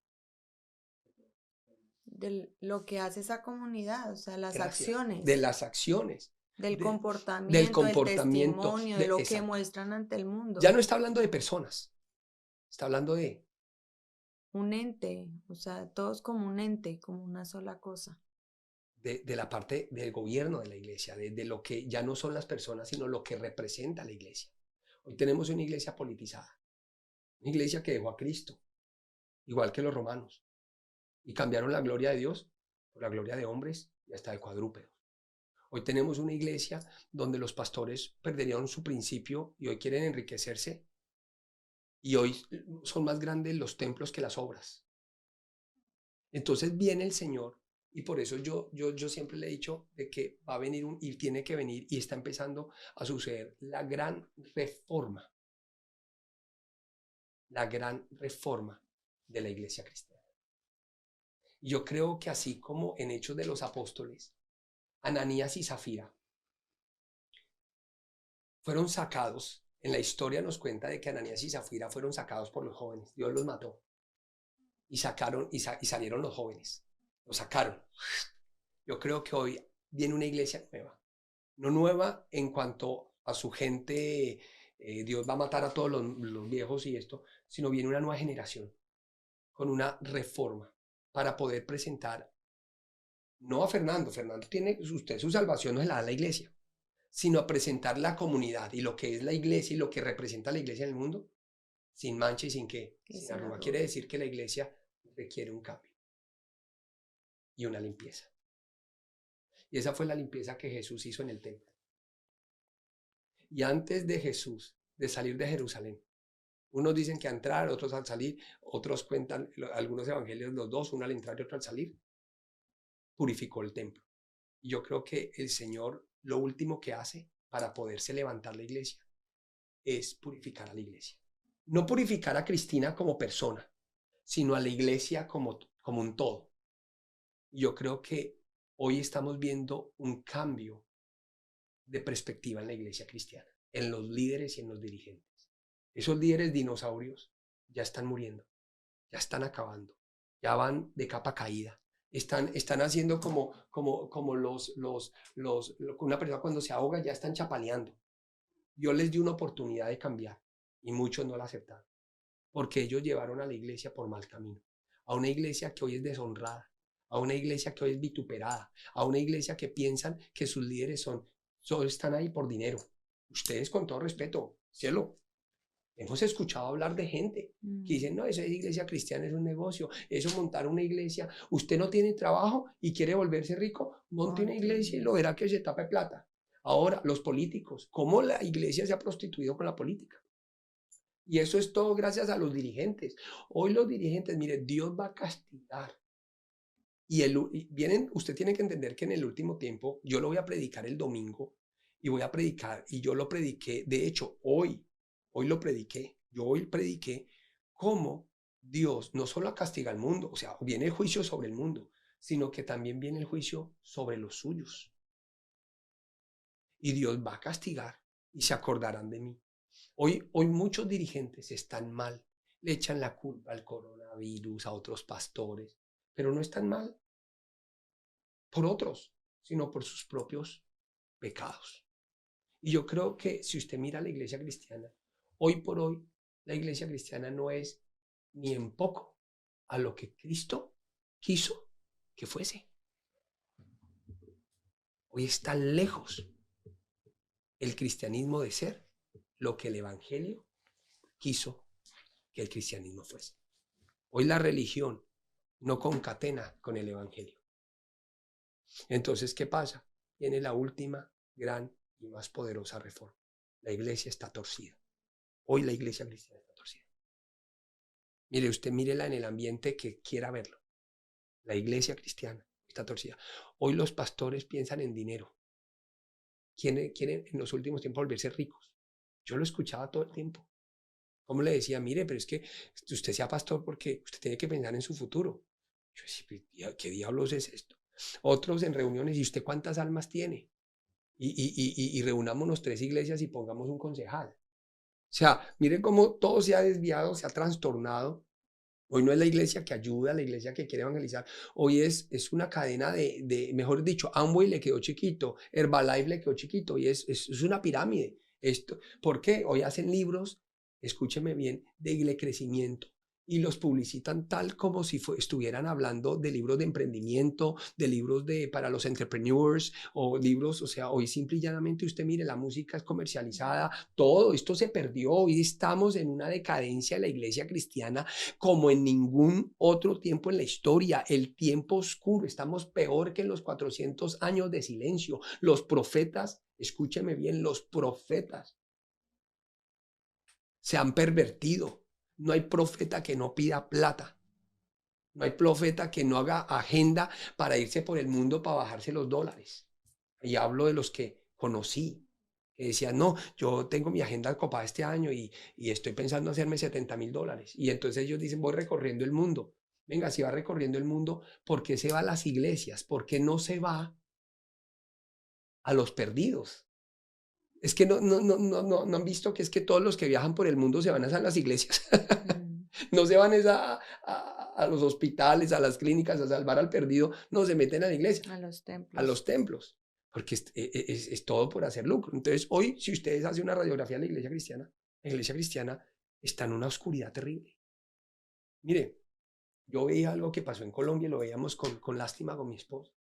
De lo que hace esa comunidad, o sea, las Gracias. acciones. De las acciones. Del comportamiento, del comportamiento, del testimonio, de lo exacto. que muestran ante el mundo. Ya no está hablando de personas. Está hablando de un ente, o sea, todos como un ente, como una sola cosa. De la parte del gobierno de la iglesia, de lo que ya no son las personas, sino lo que representa la iglesia. Hoy tenemos una iglesia politizada, una iglesia que dejó a Cristo, igual que los romanos, y cambiaron la gloria de Dios por la gloria de hombres y hasta de cuadrúpedos. Hoy tenemos una iglesia donde los pastores perderían su principio y hoy quieren enriquecerse, y hoy son más grandes los templos que las obras. Entonces viene el Señor. Y por eso yo siempre le he dicho de que va a venir y tiene que venir y está empezando a suceder la gran reforma de la iglesia cristiana. Y yo creo que así como en Hechos de los Apóstoles, Ananías y Zafira fueron sacados, en la historia nos cuenta de que Ananías y Zafira fueron sacados por los jóvenes, Dios los mató y salieron los jóvenes. Lo sacaron. Yo creo que hoy viene una iglesia nueva. No nueva en cuanto a su gente, Dios va a matar a todos los viejos y esto, sino viene una nueva generación con una reforma para poder presentar, no a Fernando. Fernando tiene usted su salvación, no se la da a la iglesia, sino a presentar la comunidad y lo que es la iglesia y lo que representa la iglesia en el mundo, sin mancha y sin qué, sin arruga. Quiere decir que la iglesia requiere un cambio y una limpieza. Y esa fue la limpieza que Jesús hizo en el templo. Y antes de Jesús, de salir de Jerusalén, unos dicen que a entrar, otros al salir, otros cuentan, algunos evangelios los dos, uno al entrar y otro al salir, purificó el templo. Y yo creo que el Señor lo último que hace para poderse levantar la iglesia es purificar a la iglesia. No purificar a Cristina como persona, sino a la iglesia como un todo. Yo creo que hoy estamos viendo un cambio de perspectiva en la iglesia cristiana, en los líderes y en los dirigentes. Esos líderes dinosaurios ya están muriendo, ya están acabando, ya van de capa caída, Están haciendo como una persona cuando se ahoga ya están chapaleando. Dios les dio una oportunidad de cambiar y muchos no la aceptaron, porque ellos llevaron a la iglesia por mal camino, a una iglesia que hoy es deshonrada, a una iglesia que hoy es vituperada, a una iglesia que piensan que sus líderes solo están ahí por dinero. Ustedes, con todo respeto, cielo, hemos escuchado hablar de gente que dicen, no, esa iglesia cristiana es un negocio, eso montar una iglesia, usted no tiene trabajo y quiere volverse rico, monte una iglesia y lo verá que se tape plata. Ahora, los políticos, ¿cómo la iglesia se ha prostituido con la política? Y eso es todo gracias a los dirigentes. Hoy los dirigentes, mire, Dios va a castigar. Usted tiene que entender que en el último tiempo, yo lo voy a predicar el domingo y voy a predicar, y yo lo prediqué, de hecho, hoy lo prediqué, yo hoy prediqué cómo Dios no solo castiga al mundo, o sea, viene el juicio sobre el mundo, sino que también viene el juicio sobre los suyos. Y Dios va a castigar y se acordarán de mí. Hoy muchos dirigentes están mal, le echan la culpa al coronavirus, a otros pastores, pero no están mal por otros, sino por sus propios pecados. Y yo creo que si usted mira la iglesia cristiana, hoy por hoy, la iglesia cristiana no es ni en poco a lo que Cristo quiso que fuese. Hoy está lejos el cristianismo de ser lo que el evangelio quiso que el cristianismo fuese. Hoy la religión no concatena con el evangelio. Entonces, ¿qué pasa? Viene la última gran y más poderosa reforma. La iglesia está torcida. Hoy la iglesia cristiana está torcida. Mire, usted mírela en el ambiente que quiera verlo. La iglesia cristiana está torcida. Hoy los pastores piensan en dinero. Quieren en los últimos tiempos volverse ricos. Yo lo escuchaba todo el tiempo. Como le decía, mire, pero es que usted sea pastor porque usted tiene que pensar en su futuro. Yo decía, ¿qué diablos es esto? Otros en reuniones, ¿y usted cuántas almas tiene? Y reunámonos 3 iglesias y pongamos un concejal. O sea, miren cómo todo se ha desviado, se ha trastornado. Hoy no es la iglesia que ayuda, la iglesia que quiere evangelizar. Hoy es una cadena mejor dicho, Amway le quedó chiquito, Herbalife le quedó chiquito y es una pirámide. ¿Por qué? Hoy hacen libros, escúcheme bien, de crecimiento y los publicitan tal como si estuvieran hablando de libros de emprendimiento, de libros para los entrepreneurs o libros, o sea, hoy simple y llanamente usted mire, la música es comercializada, todo esto se perdió, hoy estamos en una decadencia de la iglesia cristiana como en ningún otro tiempo en la historia, el tiempo oscuro, estamos peor que en los 400 años de silencio, los profetas, escúcheme bien, los profetas se han pervertido. No hay profeta que no pida plata. No hay profeta que no haga agenda para irse por el mundo para bajarse los dólares. Y hablo de los que conocí, que decían, no, yo tengo mi agenda copada este año y estoy pensando hacerme $70,000. Y entonces ellos dicen, voy recorriendo el mundo. Venga, si va recorriendo el mundo, ¿por qué se va a las iglesias? ¿Por qué no se va a los perdidos? Es que no han visto que es que todos los que viajan por el mundo se van a las iglesias. No se van a los hospitales, a las clínicas, a salvar al perdido. No, se meten a la iglesia. A los templos. A los templos. Porque es todo por hacer lucro. Entonces, hoy, si ustedes hacen una radiografía de la iglesia cristiana está en una oscuridad terrible. Mire, yo veía algo que pasó en Colombia y lo veíamos con lástima con mi esposa.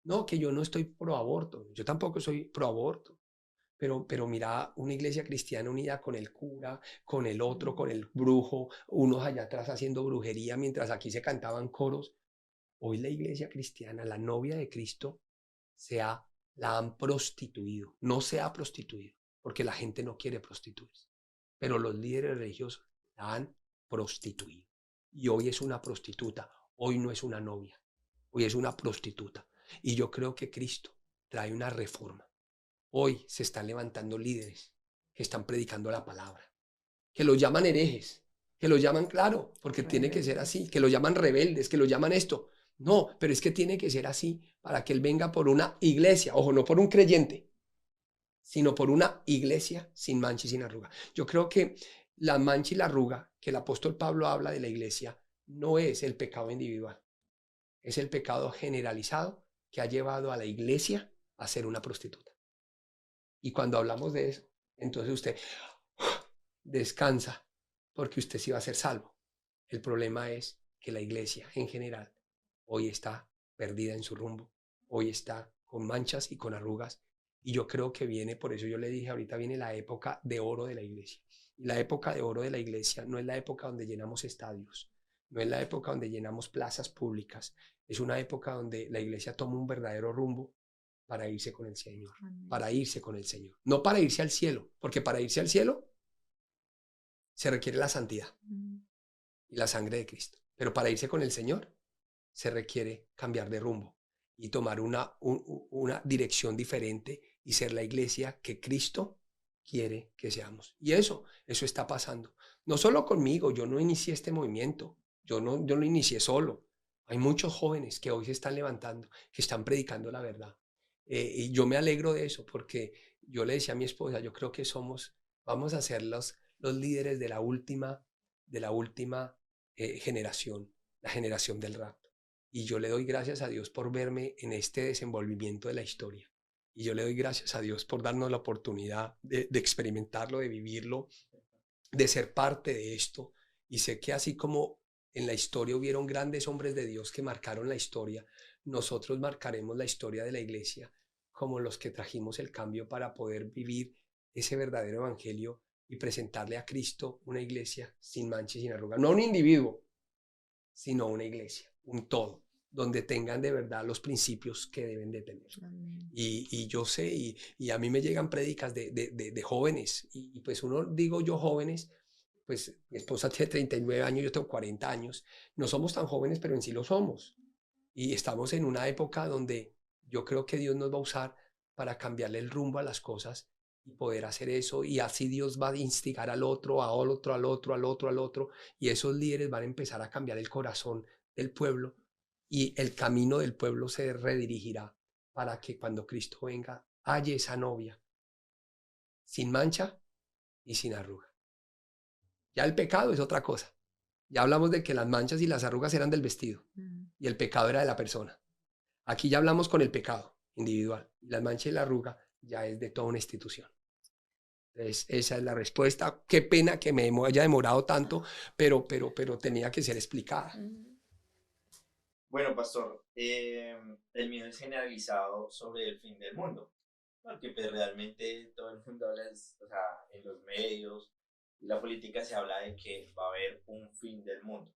No, que yo no estoy pro aborto. Yo tampoco soy pro aborto. Pero mira, una iglesia cristiana unida con el cura, con el otro, con el brujo, unos allá atrás haciendo brujería mientras aquí se cantaban coros. Hoy la iglesia cristiana, la novia de Cristo, la han prostituido. No se ha prostituido, porque la gente no quiere prostituirse. Pero los líderes religiosos la han prostituido. Y hoy es una prostituta, hoy no es una novia, hoy es una prostituta. Y yo creo que Cristo trae una reforma. Hoy se están levantando líderes que están predicando la palabra, que los llaman herejes, que los llaman, claro, porque tiene que ser así, que los llaman rebeldes, que los llaman esto. No, pero es que tiene que ser así para que Él venga por una iglesia, ojo, no por un creyente, sino por una iglesia sin mancha y sin arruga. Yo creo que la mancha y la arruga que el apóstol Pablo habla de la iglesia no es el pecado individual. Es el pecado generalizado que ha llevado a la iglesia a ser una prostituta. Y cuando hablamos de eso, entonces usted descansa porque usted sí va a ser salvo. El problema es que la iglesia en general hoy está perdida en su rumbo, hoy está con manchas y con arrugas, y yo creo que viene, por eso yo le dije ahorita, viene la época de oro de la iglesia. Y la época de oro de la iglesia no es la época donde llenamos estadios, no es la época donde llenamos plazas públicas, es una época donde la iglesia toma un verdadero rumbo para irse con el Señor, para irse con el Señor, no para irse al cielo, porque para irse al cielo se requiere la santidad y la sangre de Cristo, pero para irse con el Señor se requiere cambiar de rumbo y tomar una dirección diferente y ser la iglesia que Cristo quiere que seamos. Y eso está pasando. No solo conmigo, yo no inicié este movimiento, yo lo inicié solo. Hay muchos jóvenes que hoy se están levantando, que están predicando la verdad. Y yo me alegro de eso porque yo le decía a mi esposa, yo creo que vamos a ser los líderes de la última generación, la generación del rapto. Y yo le doy gracias a Dios por verme en este desenvolvimiento de la historia. Y yo le doy gracias a Dios por darnos la oportunidad de experimentarlo, de vivirlo, de ser parte de esto. Y sé que así como en la historia hubieron grandes hombres de Dios que marcaron la historia, nosotros marcaremos la historia de la iglesia como los que trajimos el cambio para poder vivir ese verdadero evangelio y presentarle a Cristo una iglesia sin mancha y sin arruga. No un individuo, sino una iglesia, un todo, donde tengan de verdad los principios que deben de tener. Y yo sé, y a mí me llegan prédicas de jóvenes, y pues digo yo jóvenes, pues mi esposa tiene 39 años, yo tengo 40 años, no somos tan jóvenes, pero en sí lo somos. Y estamos en una época donde yo creo que Dios nos va a usar para cambiarle el rumbo a las cosas y poder hacer eso, y así Dios va a instigar al otro, al otro, y esos líderes van a empezar a cambiar el corazón del pueblo, y el camino del pueblo se redirigirá para que cuando Cristo venga, haya esa novia sin mancha y sin arruga. Ya el pecado es otra cosa. Ya hablamos de que las manchas y las arrugas eran del vestido y el pecado era de la persona. Aquí ya hablamos con el pecado individual, y las manchas y la arruga ya es de toda una institución. Entonces, esa es la respuesta. Qué pena que me haya demorado tanto, pero tenía que ser explicada. Bueno, pastor, el miedo es generalizado sobre el fin del mundo, porque pues, realmente todo el mundo habla, o sea, en los medios y la política se habla de que va a haber un fin del mundo,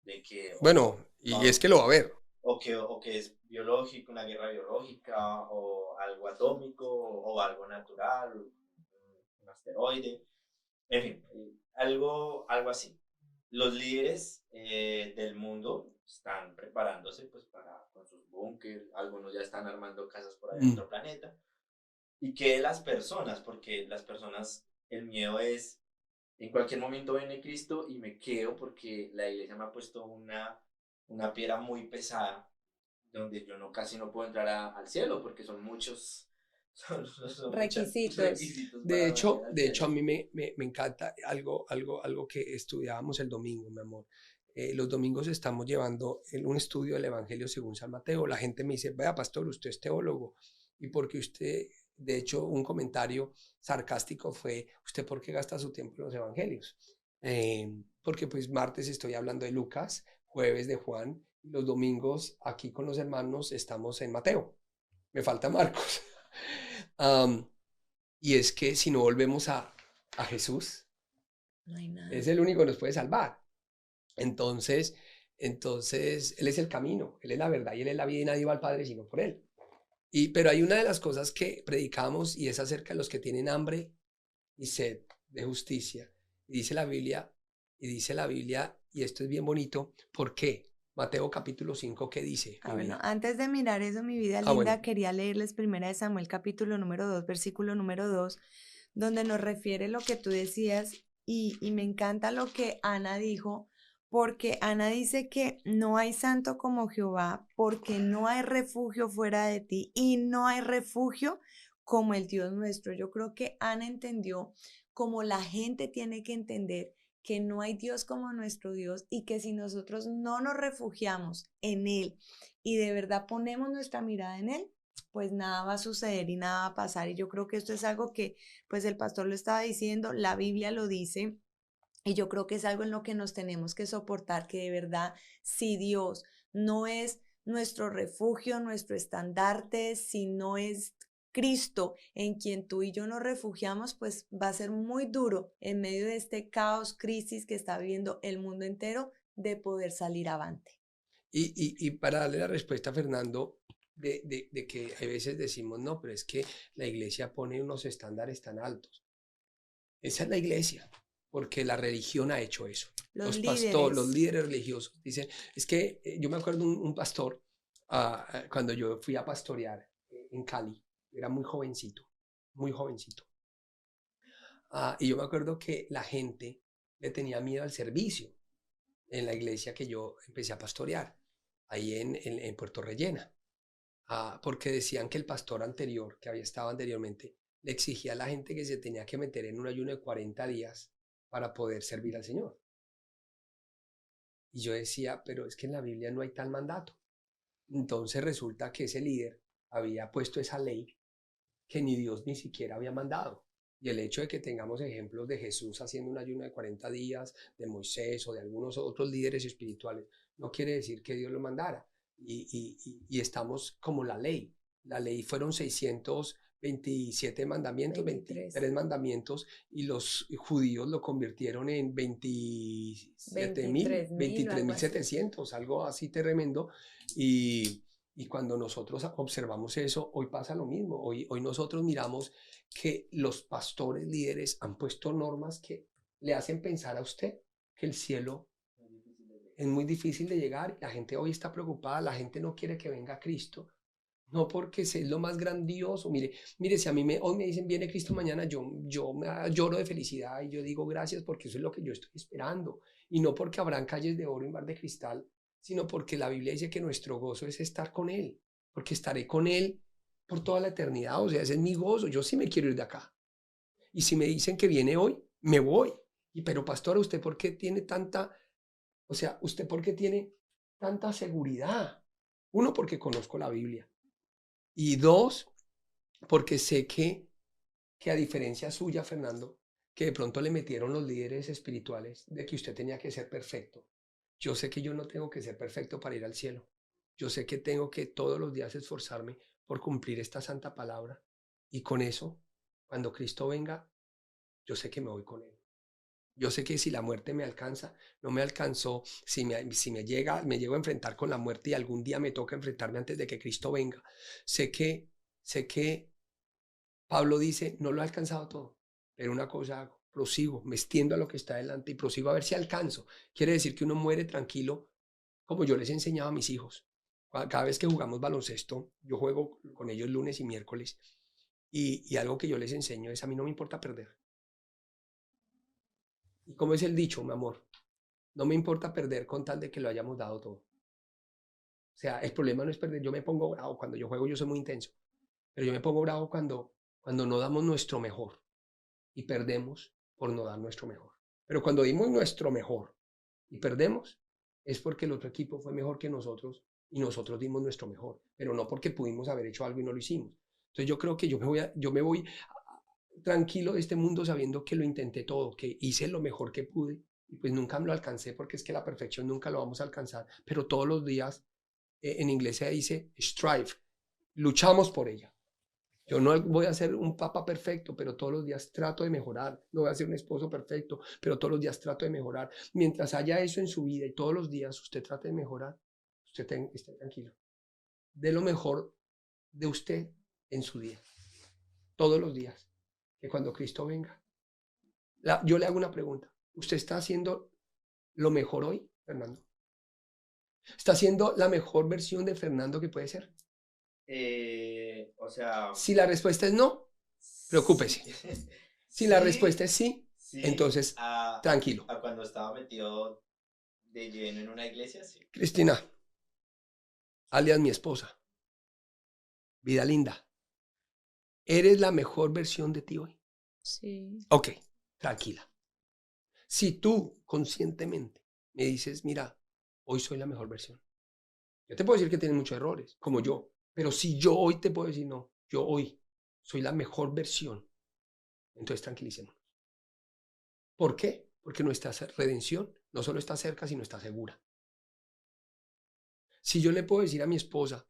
de que bueno, y es que lo va a haber. O que es biológico, una guerra biológica, o algo atómico, o algo natural, un asteroide, en fin, algo así. Los líderes del mundo están preparándose pues con sus búnkers, algunos ya están armando casas por ahí en otro planeta, y que las personas, porque las personas, el miedo es, en cualquier momento viene Cristo y me quedo porque la iglesia me ha puesto una piedra muy pesada, donde yo casi no puedo entrar al cielo, porque son muchos requisitos. De hecho, a mí me encanta algo que estudiábamos el domingo, mi amor. Los domingos estamos llevando un estudio del Evangelio según San Mateo. La gente me dice, vea, pastor, usted es teólogo. Y porque usted, de hecho, un comentario sarcástico fue, ¿usted por qué gasta su tiempo en los Evangelios? Porque pues martes estoy hablando de Lucas, jueves de Juan, y los domingos aquí con los hermanos estamos en Mateo. Me falta Marcos. Y es que si no volvemos a Jesús, no hay nada. Es el único que nos puede salvar. Entonces, Él es el camino, Él es la verdad y Él es la vida, y nadie va al Padre sino por Él. Pero hay una de las cosas que predicamos, y es acerca de los que tienen hambre y sed de justicia. Y dice la Biblia, y esto es bien bonito, ¿por qué? Mateo capítulo 5, ¿qué dice? Bueno, antes de mirar eso, mi vida linda, bueno, quería leerles 1 Samuel capítulo número 2, versículo número 2, donde nos refiere lo que tú decías, y me encanta lo que Ana dijo, porque Ana dice que no hay santo como Jehová, porque no hay refugio fuera de ti, y no hay refugio como el Dios nuestro. Yo creo que Ana entendió como la gente tiene que entender que no hay Dios como nuestro Dios y que si nosotros no nos refugiamos en Él y de verdad ponemos nuestra mirada en Él, pues nada va a suceder y nada va a pasar. Y yo creo que esto es algo que pues el pastor lo estaba diciendo, la Biblia lo dice. Y yo creo que es algo en lo que nos tenemos que soportar, que de verdad, si Dios no es nuestro refugio, nuestro estandarte, si no es Cristo en quien tú y yo nos refugiamos, pues va a ser muy duro en medio de este caos, crisis que está viviendo el mundo entero, de poder salir avante. Y para darle la respuesta a Fernando, de que a veces decimos, no, pero es que la iglesia pone unos estándares tan altos. Esa es la iglesia, porque la religión ha hecho eso. Los líderes religiosos dicen, es que yo me acuerdo un pastor, cuando yo fui a pastorear en Cali, era muy jovencito. Y yo me acuerdo que la gente le tenía miedo al servicio en la iglesia que yo empecé a pastorear, ahí en Puerto Rellena, porque decían que el pastor anterior, que había estado anteriormente, le exigía a la gente que se tenía que meter en un ayuno de 40 días para poder servir al Señor. Y yo decía, pero es que en la Biblia no hay tal mandato. Entonces resulta que ese líder había puesto esa ley que ni Dios ni siquiera había mandado. Y el hecho de que tengamos ejemplos de Jesús haciendo un ayuno de 40 días, de Moisés o de algunos otros líderes espirituales, no quiere decir que Dios lo mandara. Y estamos como la ley. La ley fueron 627 mandamientos, 23 mandamientos, y los judíos lo convirtieron en 23.700, algo así tremendo. Y cuando nosotros observamos eso, hoy pasa lo mismo. Hoy nosotros miramos que los pastores líderes han puesto normas que le hacen pensar a usted que el cielo es muy difícil de llegar. La gente hoy está preocupada, la gente no quiere que venga Cristo, no porque es lo más grandioso. Mire, si a mí hoy me dicen viene Cristo mañana, yo lloro de felicidad y yo digo gracias, porque eso es lo que yo estoy esperando. Y no porque habrán calles de oro en bar de cristal, sino porque la Biblia dice que nuestro gozo es estar con Él, porque estaré con Él por toda la eternidad. O sea, ese es mi gozo. Yo sí me quiero ir de acá. Y si me dicen que viene hoy, me voy. Pero pastor, ¿usted por qué tiene tanta seguridad? Uno, porque conozco la Biblia. Y dos, porque sé que a diferencia suya, Fernando, que de pronto le metieron los líderes espirituales de que usted tenía que ser perfecto. Yo sé que yo no tengo que ser perfecto para ir al cielo. Yo sé que tengo que todos los días esforzarme por cumplir esta santa palabra. Y con eso, cuando Cristo venga, yo sé que me voy con Él. Yo sé que si la muerte me alcanza, no me alcanzó, si me llego a enfrentar con la muerte y algún día me toca enfrentarme antes de que Cristo venga. Sé que Pablo dice, no lo he alcanzado todo, pero una cosa hago, prosigo, me extiendo a lo que está delante y prosigo a ver si alcanzo. Quiere decir que uno muere tranquilo, como yo les enseñaba a mis hijos. Cada vez que jugamos baloncesto, yo juego con ellos lunes y miércoles, y algo que yo les enseño es, a mí no me importa perder. Y como es el dicho, mi amor, no me importa perder con tal de que lo hayamos dado todo. O sea, el problema no es perder. Yo me pongo bravo cuando yo juego, yo soy muy intenso, pero yo me pongo bravo cuando no damos nuestro mejor y perdemos por no dar nuestro mejor. Pero cuando dimos nuestro mejor y perdemos, es porque el otro equipo fue mejor que nosotros y nosotros dimos nuestro mejor, pero no porque pudimos haber hecho algo y no lo hicimos. Entonces yo creo que yo me voy tranquilo de este mundo sabiendo que lo intenté todo, que hice lo mejor que pude y pues nunca lo alcancé, porque es que la perfección nunca lo vamos a alcanzar, pero todos los días, en inglés se dice strive, luchamos por ella. Yo no voy a ser un papá perfecto, pero todos los días trato de mejorar. No voy a ser un esposo perfecto, pero todos los días trato de mejorar. Mientras haya eso en su vida y todos los días usted trate de mejorar, usted esté tranquilo. Dé lo mejor de usted en su día, todos los días, que cuando Cristo venga. Yo le hago una pregunta. ¿Usted está haciendo lo mejor hoy, Fernando? ¿Está haciendo la mejor versión de Fernando que puede ser? O sea... Si la respuesta es no, preocúpese. Si la respuesta es sí, entonces tranquilo. A cuando estaba metido de lleno en una iglesia, sí. Cristina, alias mi esposa, vida linda, ¿eres la mejor versión de ti hoy? Sí. Ok, tranquila. Si tú conscientemente me dices, mira, hoy soy la mejor versión. Yo te puedo decir que tienes muchos errores, como yo, pero si yo hoy te puedo decir, no, yo hoy soy la mejor versión, entonces tranquilicémonos. ¿Por qué? Porque nuestra redención no solo está cerca, sino está segura. Si yo le puedo decir a mi esposa,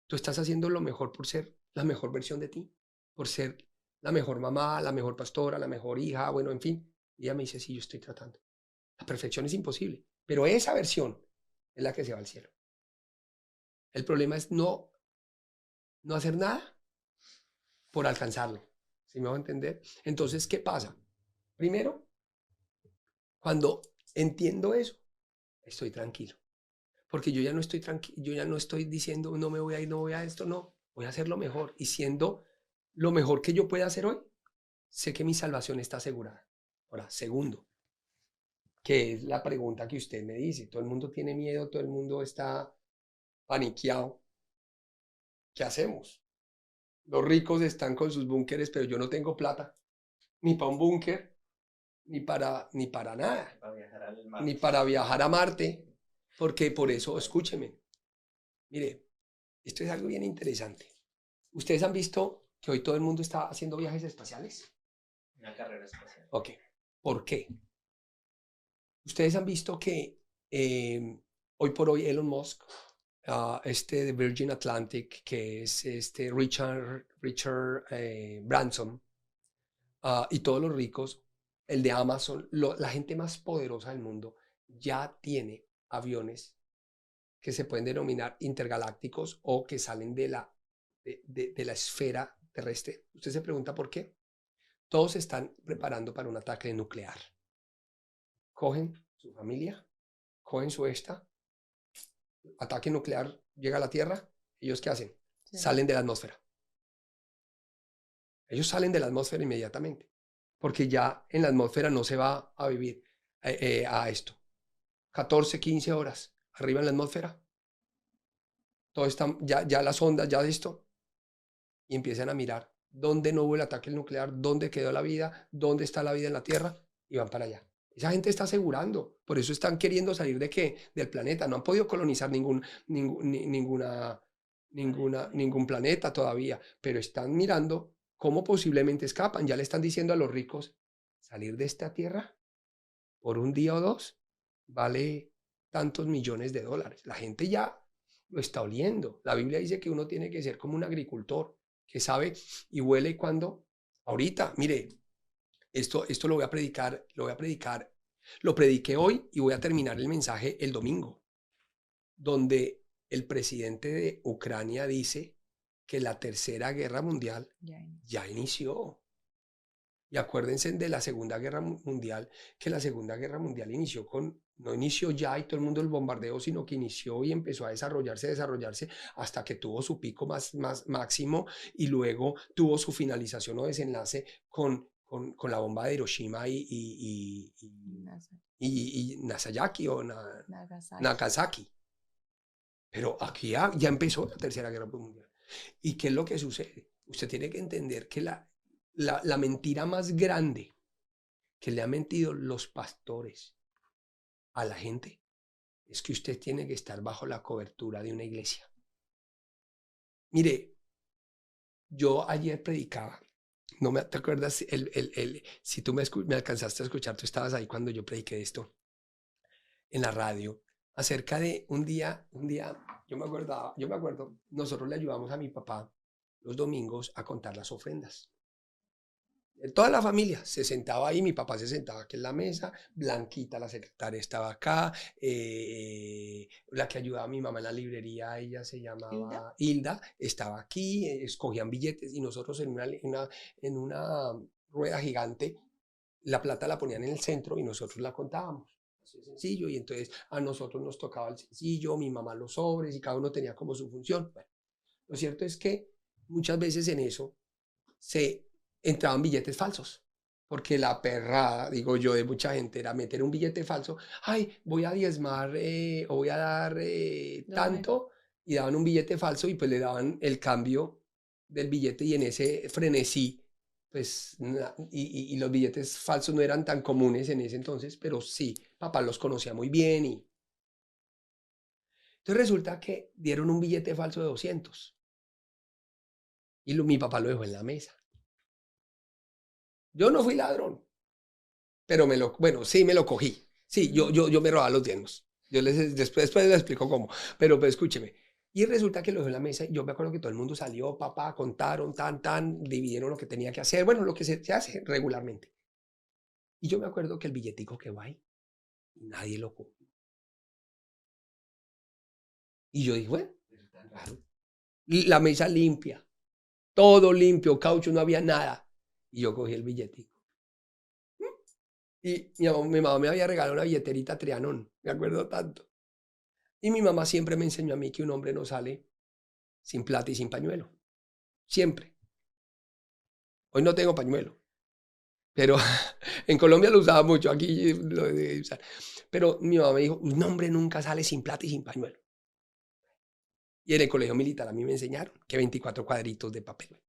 tú estás haciendo lo mejor por ser la mejor versión de ti, por ser la mejor mamá, la mejor pastora, la mejor hija, bueno, en fin, y ella me dice, sí, yo estoy tratando. La perfección es imposible, pero esa versión es la que se va al cielo. El problema es no hacer nada por alcanzarlo. ¿Sí me va a entender? Entonces, ¿qué pasa? Primero, cuando entiendo eso, estoy tranquilo. Porque yo ya no estoy tranquilo, yo ya no estoy diciendo, no me voy a ir, no voy a esto, no. Voy a hacer lo mejor. Y siendo lo mejor que yo pueda hacer hoy, sé que mi salvación está asegurada. Ahora, segundo, que es la pregunta que usted me dice. Todo el mundo tiene miedo, todo el mundo está paniqueado. ¿Qué hacemos? Los ricos están con sus búnkeres, pero yo no tengo plata, ni para un búnker, ni para nada, ni para viajar a Marte, porque por eso, escúcheme, mire, esto es algo bien interesante. ¿Ustedes han visto que hoy todo el mundo está haciendo viajes espaciales? Una carrera espacial. Ok, ¿por qué? Ustedes han visto que hoy por hoy Elon Musk, de Virgin Atlantic, que es Richard Branson, y todos los ricos, el de Amazon, la gente más poderosa del mundo, ya tiene aviones que se pueden denominar intergalácticos o que salen de la esfera terrestre. Usted se pregunta por qué. Todos se están preparando para un ataque nuclear. Cogen su familia, cogen su ataque nuclear llega a la Tierra, ¿ellos qué hacen? Sí. Salen de la atmósfera. Ellos salen de la atmósfera inmediatamente, porque ya en la atmósfera no se va a vivir a esto. 14, 15 horas arriba en la atmósfera. Todo está, ya las ondas, ya de esto. Y empiezan a mirar dónde no hubo el ataque nuclear, dónde quedó la vida, dónde está la vida en la Tierra, y van para allá. Esa gente está asegurando, por eso están queriendo salir ¿de qué? Del planeta. No han podido colonizar ningún planeta todavía, pero están mirando cómo posiblemente escapan. Ya le están diciendo a los ricos, salir de esta tierra por un día o dos vale tantos millones de dólares. La gente ya lo está oliendo. La Biblia dice que uno tiene que ser como un agricultor, que sabe y huele cuando, ahorita, mire, esto lo voy a predicar, lo prediqué hoy y voy a terminar el mensaje el domingo, donde el presidente de Ucrania dice que la Tercera Guerra Mundial ya inició. Y acuérdense de la Segunda Guerra Mundial, que la Segunda Guerra Mundial no inició ya y todo el mundo el bombardeo, sino que inició y empezó a desarrollarse hasta que tuvo su pico más máximo y luego tuvo su finalización o desenlace con la bomba de Hiroshima y Nagasaki o Nagasaki. Pero aquí ya empezó la Tercera Guerra Mundial. ¿Y qué es lo que sucede? Usted tiene que entender que la mentira más grande que le han mentido los pastores a la gente es que usted tiene que estar bajo la cobertura de una iglesia. Mire, yo ayer predicaba, no me te acuerdas, si tú me alcanzaste a escuchar, tú estabas ahí cuando yo prediqué esto en la radio, acerca de un día, yo me acuerdo, nosotros le ayudamos a mi papá los domingos a contar las ofrendas. Toda la familia se sentaba ahí, mi papá se sentaba aquí en la mesa, Blanquita, la secretaria, estaba acá, la que ayudaba a mi mamá en la librería, ella se llamaba Hilda, estaba aquí, escogían billetes y nosotros en una rueda gigante, la plata la ponían en el centro y nosotros la contábamos. Así es sencillo, y entonces a nosotros nos tocaba el sencillo, mi mamá los sobres y cada uno tenía como su función. Bueno, lo cierto es que muchas veces en eso entraban billetes falsos, porque la perrada, digo yo, de mucha gente era meter un billete falso, ay, voy a diezmar o voy a dar tanto, y daban un billete falso y pues le daban el cambio del billete y en ese frenesí, pues, y los billetes falsos no eran tan comunes en ese entonces, pero sí, papá los conocía muy bien. Entonces resulta que dieron un billete falso de 200 y mi papá lo dejó en la mesa. Yo no fui ladrón, pero bueno, sí me lo cogí. Sí, yo me robaba los diezmos. Después les explico cómo, pero pues escúcheme. Y resulta que lo dejó en la mesa y yo me acuerdo que todo el mundo salió, papá, contaron, dividieron lo que tenía que hacer, bueno, lo que se hace regularmente. Y yo me acuerdo que el billetico quedó ahí y nadie lo cogió. Y yo dije, bueno, es tan raro. La mesa limpia, todo limpio, caucho, no había nada. Y yo cogí el billetico. Y mi mamá me había regalado una billeterita Trianón, me acuerdo tanto. Y mi mamá siempre me enseñó a mí que un hombre no sale sin plata y sin pañuelo. Siempre. Hoy no tengo pañuelo, pero en Colombia lo usaba mucho, aquí lo de usar. Pero mi mamá me dijo, un hombre nunca sale sin plata y sin pañuelo. Y en el colegio militar a mí me enseñaron que 24 cuadritos de papel.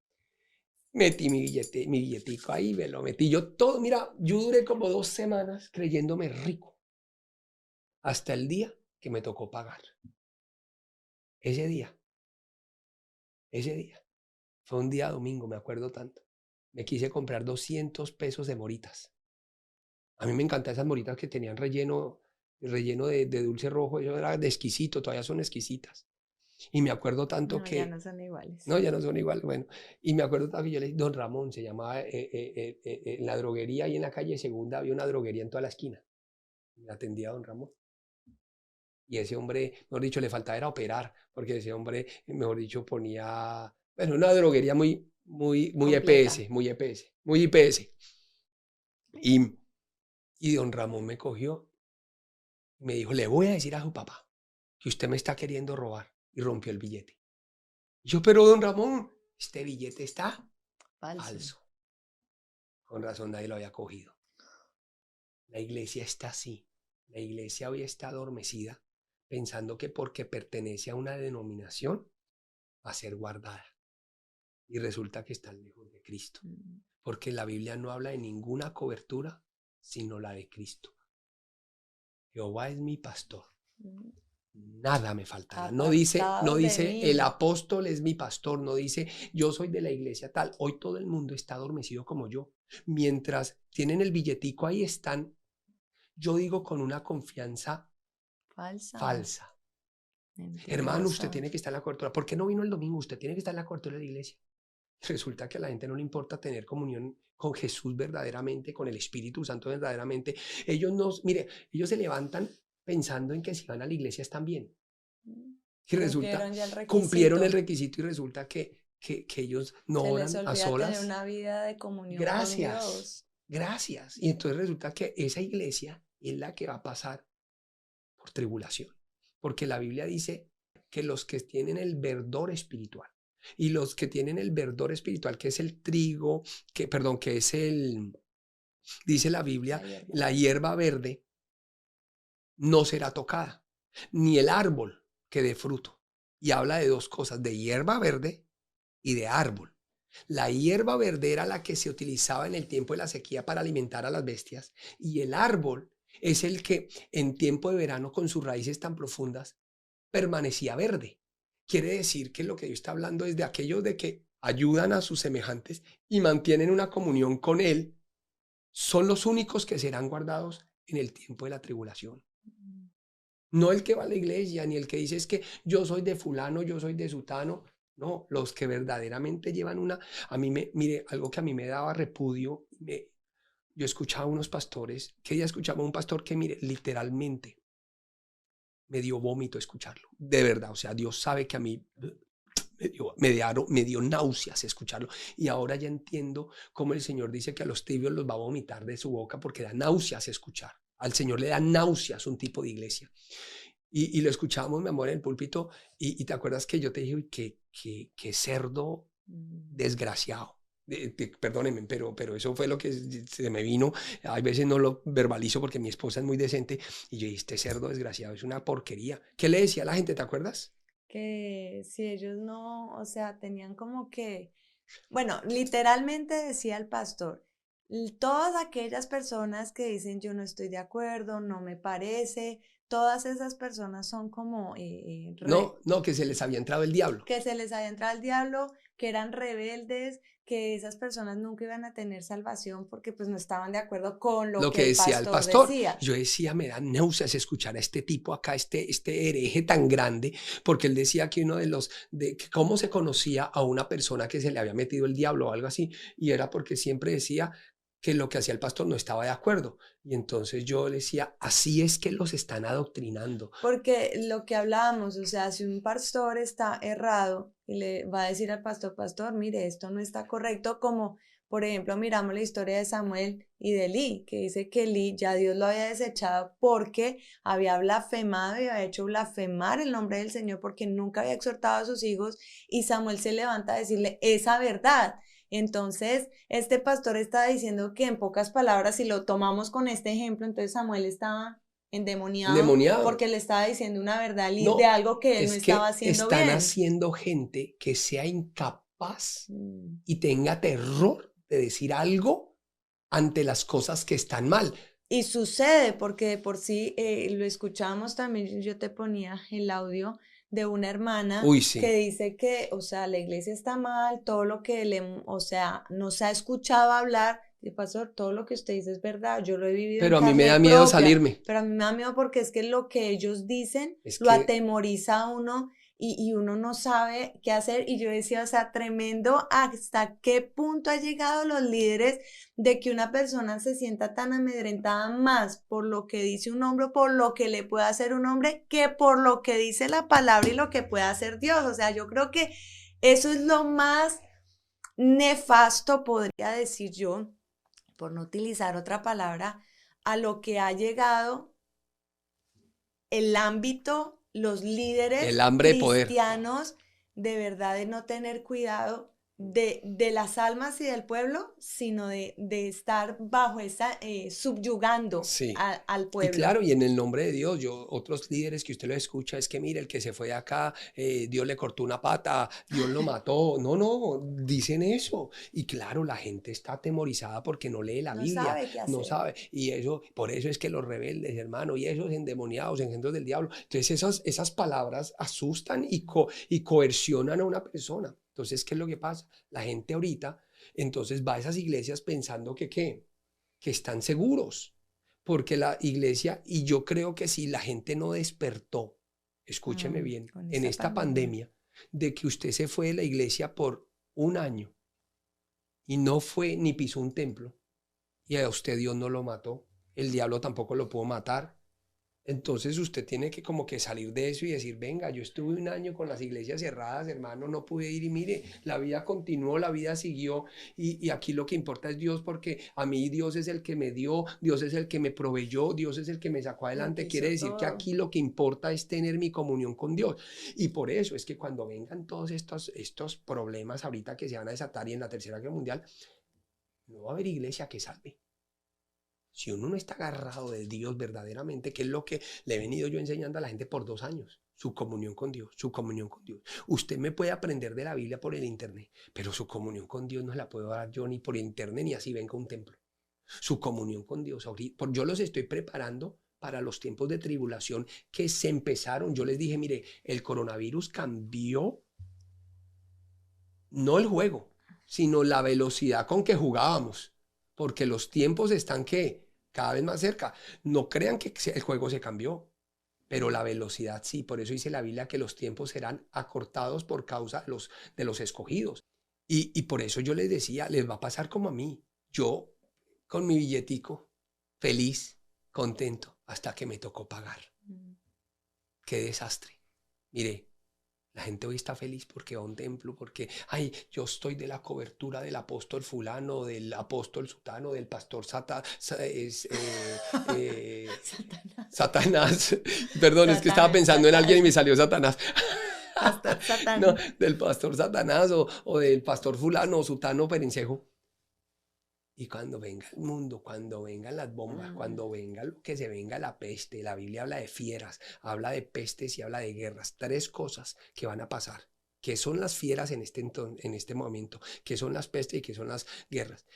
Metí mi billetico ahí, me lo metí yo todo. Mira, yo duré como 2 semanas creyéndome rico. Hasta el día que me tocó pagar. Ese día, fue un día domingo, me acuerdo tanto. Me quise comprar 200 pesos de moritas. A mí me encantan esas moritas que tenían relleno de dulce rojo. Eso era de exquisito, todavía son exquisitas. Y me acuerdo tanto que... ya no son iguales. No, ya no son iguales, bueno. Y me acuerdo tanto que yo le dije, don Ramón, se llamaba, en la droguería y en la calle Segunda había una droguería en toda la esquina. Me atendía don Ramón. Y ese hombre, mejor dicho, le faltaba era operar, porque ese hombre, mejor dicho, ponía, bueno, una droguería muy EPS, muy IPS. Y don Ramón me cogió y me dijo, le voy a decir a su papá que usted me está queriendo robar. Y rompió el billete. Y yo, pero don Ramón, este billete está falso. Con razón nadie lo había cogido. La iglesia está así. La iglesia hoy está adormecida, pensando que porque pertenece a una denominación va a ser guardada. Y resulta que están lejos de Cristo. Porque la Biblia no habla de ninguna cobertura, sino la de Cristo. Jehová es mi pastor. Nada me faltará. No dice el apóstol es mi pastor, no dice yo soy de la iglesia tal. Hoy todo el mundo está adormecido como yo. Mientras tienen el billetico ahí están, yo digo con una confianza falsa. Hermano, usted tiene que estar en la cobertura. ¿Por qué no vino el domingo? Usted tiene que estar en la cobertura de la iglesia. Resulta que a la gente no le importa tener comunión con Jesús verdaderamente, con el Espíritu Santo verdaderamente. Ellos se levantan pensando en que si van a la iglesia están bien. Y resulta, cumplieron el requisito y resulta que ellos no oran a solas. Tener una vida de comunión con Dios. Gracias. Y entonces resulta que esa iglesia es la que va a pasar por tribulación. Porque la Biblia dice que los que tienen el verdor espiritual, y los que tienen el verdor espiritual, que es el trigo, dice la Biblia, la hierba verde no será tocada, ni el árbol que dé fruto. Y habla de 2 cosas, de hierba verde y de árbol. La hierba verde era la que se utilizaba en el tiempo de la sequía para alimentar a las bestias, y el árbol es el que en tiempo de verano, con sus raíces tan profundas, permanecía verde. Quiere decir que lo que Dios está hablando es de aquellos de que ayudan a sus semejantes y mantienen una comunión con Él, son los únicos que serán guardados en el tiempo de la tribulación. No el que va a la iglesia, ni el que dice es que yo soy de fulano, yo soy de sutano. No, los que verdaderamente llevan mire, algo que a mí me daba repudio, yo escuchaba unos pastores, que ya escuchaba un pastor que, mire, literalmente me dio vómito escucharlo, de verdad, o sea, Dios sabe que a mí me dio náuseas escucharlo, y ahora ya entiendo cómo el Señor dice que a los tibios los va a vomitar de su boca porque da náuseas escuchar. Al Señor le da náuseas un tipo de iglesia. Y lo escuchábamos, mi amor, en el púlpito, y te acuerdas que yo te dije que cerdo desgraciado. Perdónenme, pero eso fue lo que se me vino. Hay veces no lo verbalizo porque mi esposa es muy decente, y yo dije, este cerdo desgraciado es una porquería. ¿Qué le decía a la gente, te acuerdas? Que si ellos no, o sea, tenían como que Bueno, literalmente decía el pastor, todas aquellas personas que dicen yo no estoy de acuerdo, no me parece, todas esas personas son como No, no, que se les había entrado el diablo. que se les había entrado el diablo, que eran rebeldes, que esas personas nunca iban a tener salvación porque pues no estaban de acuerdo con lo que el decía el pastor pastor. decía. Yo decía, me da náuseas escuchar a este tipo acá, este hereje tan grande, porque él decía que uno de cómo se conocía a una persona que se le había metido el diablo o algo así, y era porque siempre decía que lo que hacía el pastor no estaba de acuerdo. Y entonces yo le decía, así es que los están adoctrinando. Porque lo que hablábamos, o sea, si un pastor está errado y le va a decir al pastor, pastor, mire, esto no está correcto, como por ejemplo miramos la historia de Samuel y de Elí, que dice que Elí ya Dios lo había desechado porque había blasfemado y había hecho blasfemar el nombre del Señor porque nunca había exhortado a sus hijos y Samuel se levanta a decirle esa verdad. Entonces, este pastor está diciendo que en pocas palabras, si lo tomamos con este ejemplo, entonces Samuel estaba endemoniado porque le estaba diciendo una verdad de algo que él no estaba haciendo bien. Están haciendo gente que sea incapaz y tenga terror de decir algo ante las cosas que están mal. Y sucede porque de por sí lo escuchamos también, yo te ponía el audio de una hermana que dice que, o sea, la iglesia está mal, todo lo que o sea, nos ha escuchado hablar, y pastor, todo lo que usted dice es verdad, yo lo he vivido. Pero a mí me da miedo salirme. Pero a mí me da miedo porque es que lo que ellos dicen lo atemoriza a uno y uno no sabe qué hacer. Y yo decía, o sea, tremendo hasta qué punto han llegado los líderes de que una persona se sienta tan amedrentada más por lo que dice un hombre, por lo que le puede hacer un hombre, que por lo que dice la palabra y lo que puede hacer Dios. O sea, yo creo que eso es lo más nefasto, podría decir yo, por no utilizar otra palabra, a lo que ha llegado el ámbito, los líderes el hambre cristianos, de verdad de no tener cuidado de las almas y del pueblo, sino de estar bajo esa, subyugando al pueblo. Y claro, y en el nombre de Dios, otros líderes que usted lo escucha, es que mire, el que se fue de acá, Dios le cortó una pata, Dios lo mató. No, dicen eso. Y claro, la gente está atemorizada porque no lee la Biblia. Sabe qué hacer. No sabe. Y eso, por eso es que los rebeldes, hermano, y esos endemoniados, engendros del diablo. Entonces esas palabras asustan y coercionan a una persona. Entonces, ¿qué es lo que pasa? La gente ahorita, entonces va a esas iglesias pensando que están seguros. Porque la iglesia, y yo creo que si la gente no despertó, escúcheme bien, en esta pandemia, de que usted se fue de la iglesia por un año y no fue ni pisó un templo, y a usted Dios no lo mató, el diablo tampoco lo pudo matar. Entonces usted tiene que como que salir de eso y decir, venga, yo estuve un año con las iglesias cerradas, hermano, no pude ir y mire, la vida continuó, la vida siguió y aquí lo que importa es Dios porque a mí Dios es el que me dio, Dios es el que me proveyó, Dios es el que me sacó adelante. Quiere decir que aquí lo que importa es tener mi comunión con Dios. Y por eso es que cuando vengan todos estos problemas ahorita que se van a desatar y en la Tercera Guerra Mundial, no va a haber iglesia que salve. Si uno no está agarrado de Dios verdaderamente, que es lo que le he venido yo enseñando a la gente por 2 años, su comunión con Dios, su comunión con Dios. Usted me puede aprender de la Biblia por el internet, pero su comunión con Dios no la puedo dar yo ni por internet ni así venga a un templo. Su comunión con Dios, yo los estoy preparando para los tiempos de tribulación que se empezaron. Yo les dije, mire, el coronavirus cambió no el juego, sino la velocidad con que jugábamos, porque los tiempos están cada vez más cerca. No crean que el juego se cambió, pero la velocidad sí. Por eso dice la Biblia que los tiempos serán acortados por causa de los escogidos. Y por eso yo les decía, les va a pasar como a mí. Yo con mi billetico, feliz, contento, hasta que me tocó pagar. Qué desastre. Mire, la gente hoy está feliz porque va a un templo, porque, ay, yo estoy de la cobertura del apóstol fulano, del apóstol sutano, del pastor Satanás. Perdón, es que estaba pensando en alguien y me salió Satanás. Pastor Satanás. No, del pastor Satanás o del pastor fulano o sutano perencejo. Y cuando venga el mundo, cuando vengan las bombas, cuando venga lo que se venga, la peste, la Biblia habla de fieras, habla de pestes y habla de guerras. 3 cosas que van a pasar, ¿Qué son las fieras en este momento? ¿Qué son las pestes y qué son las guerras?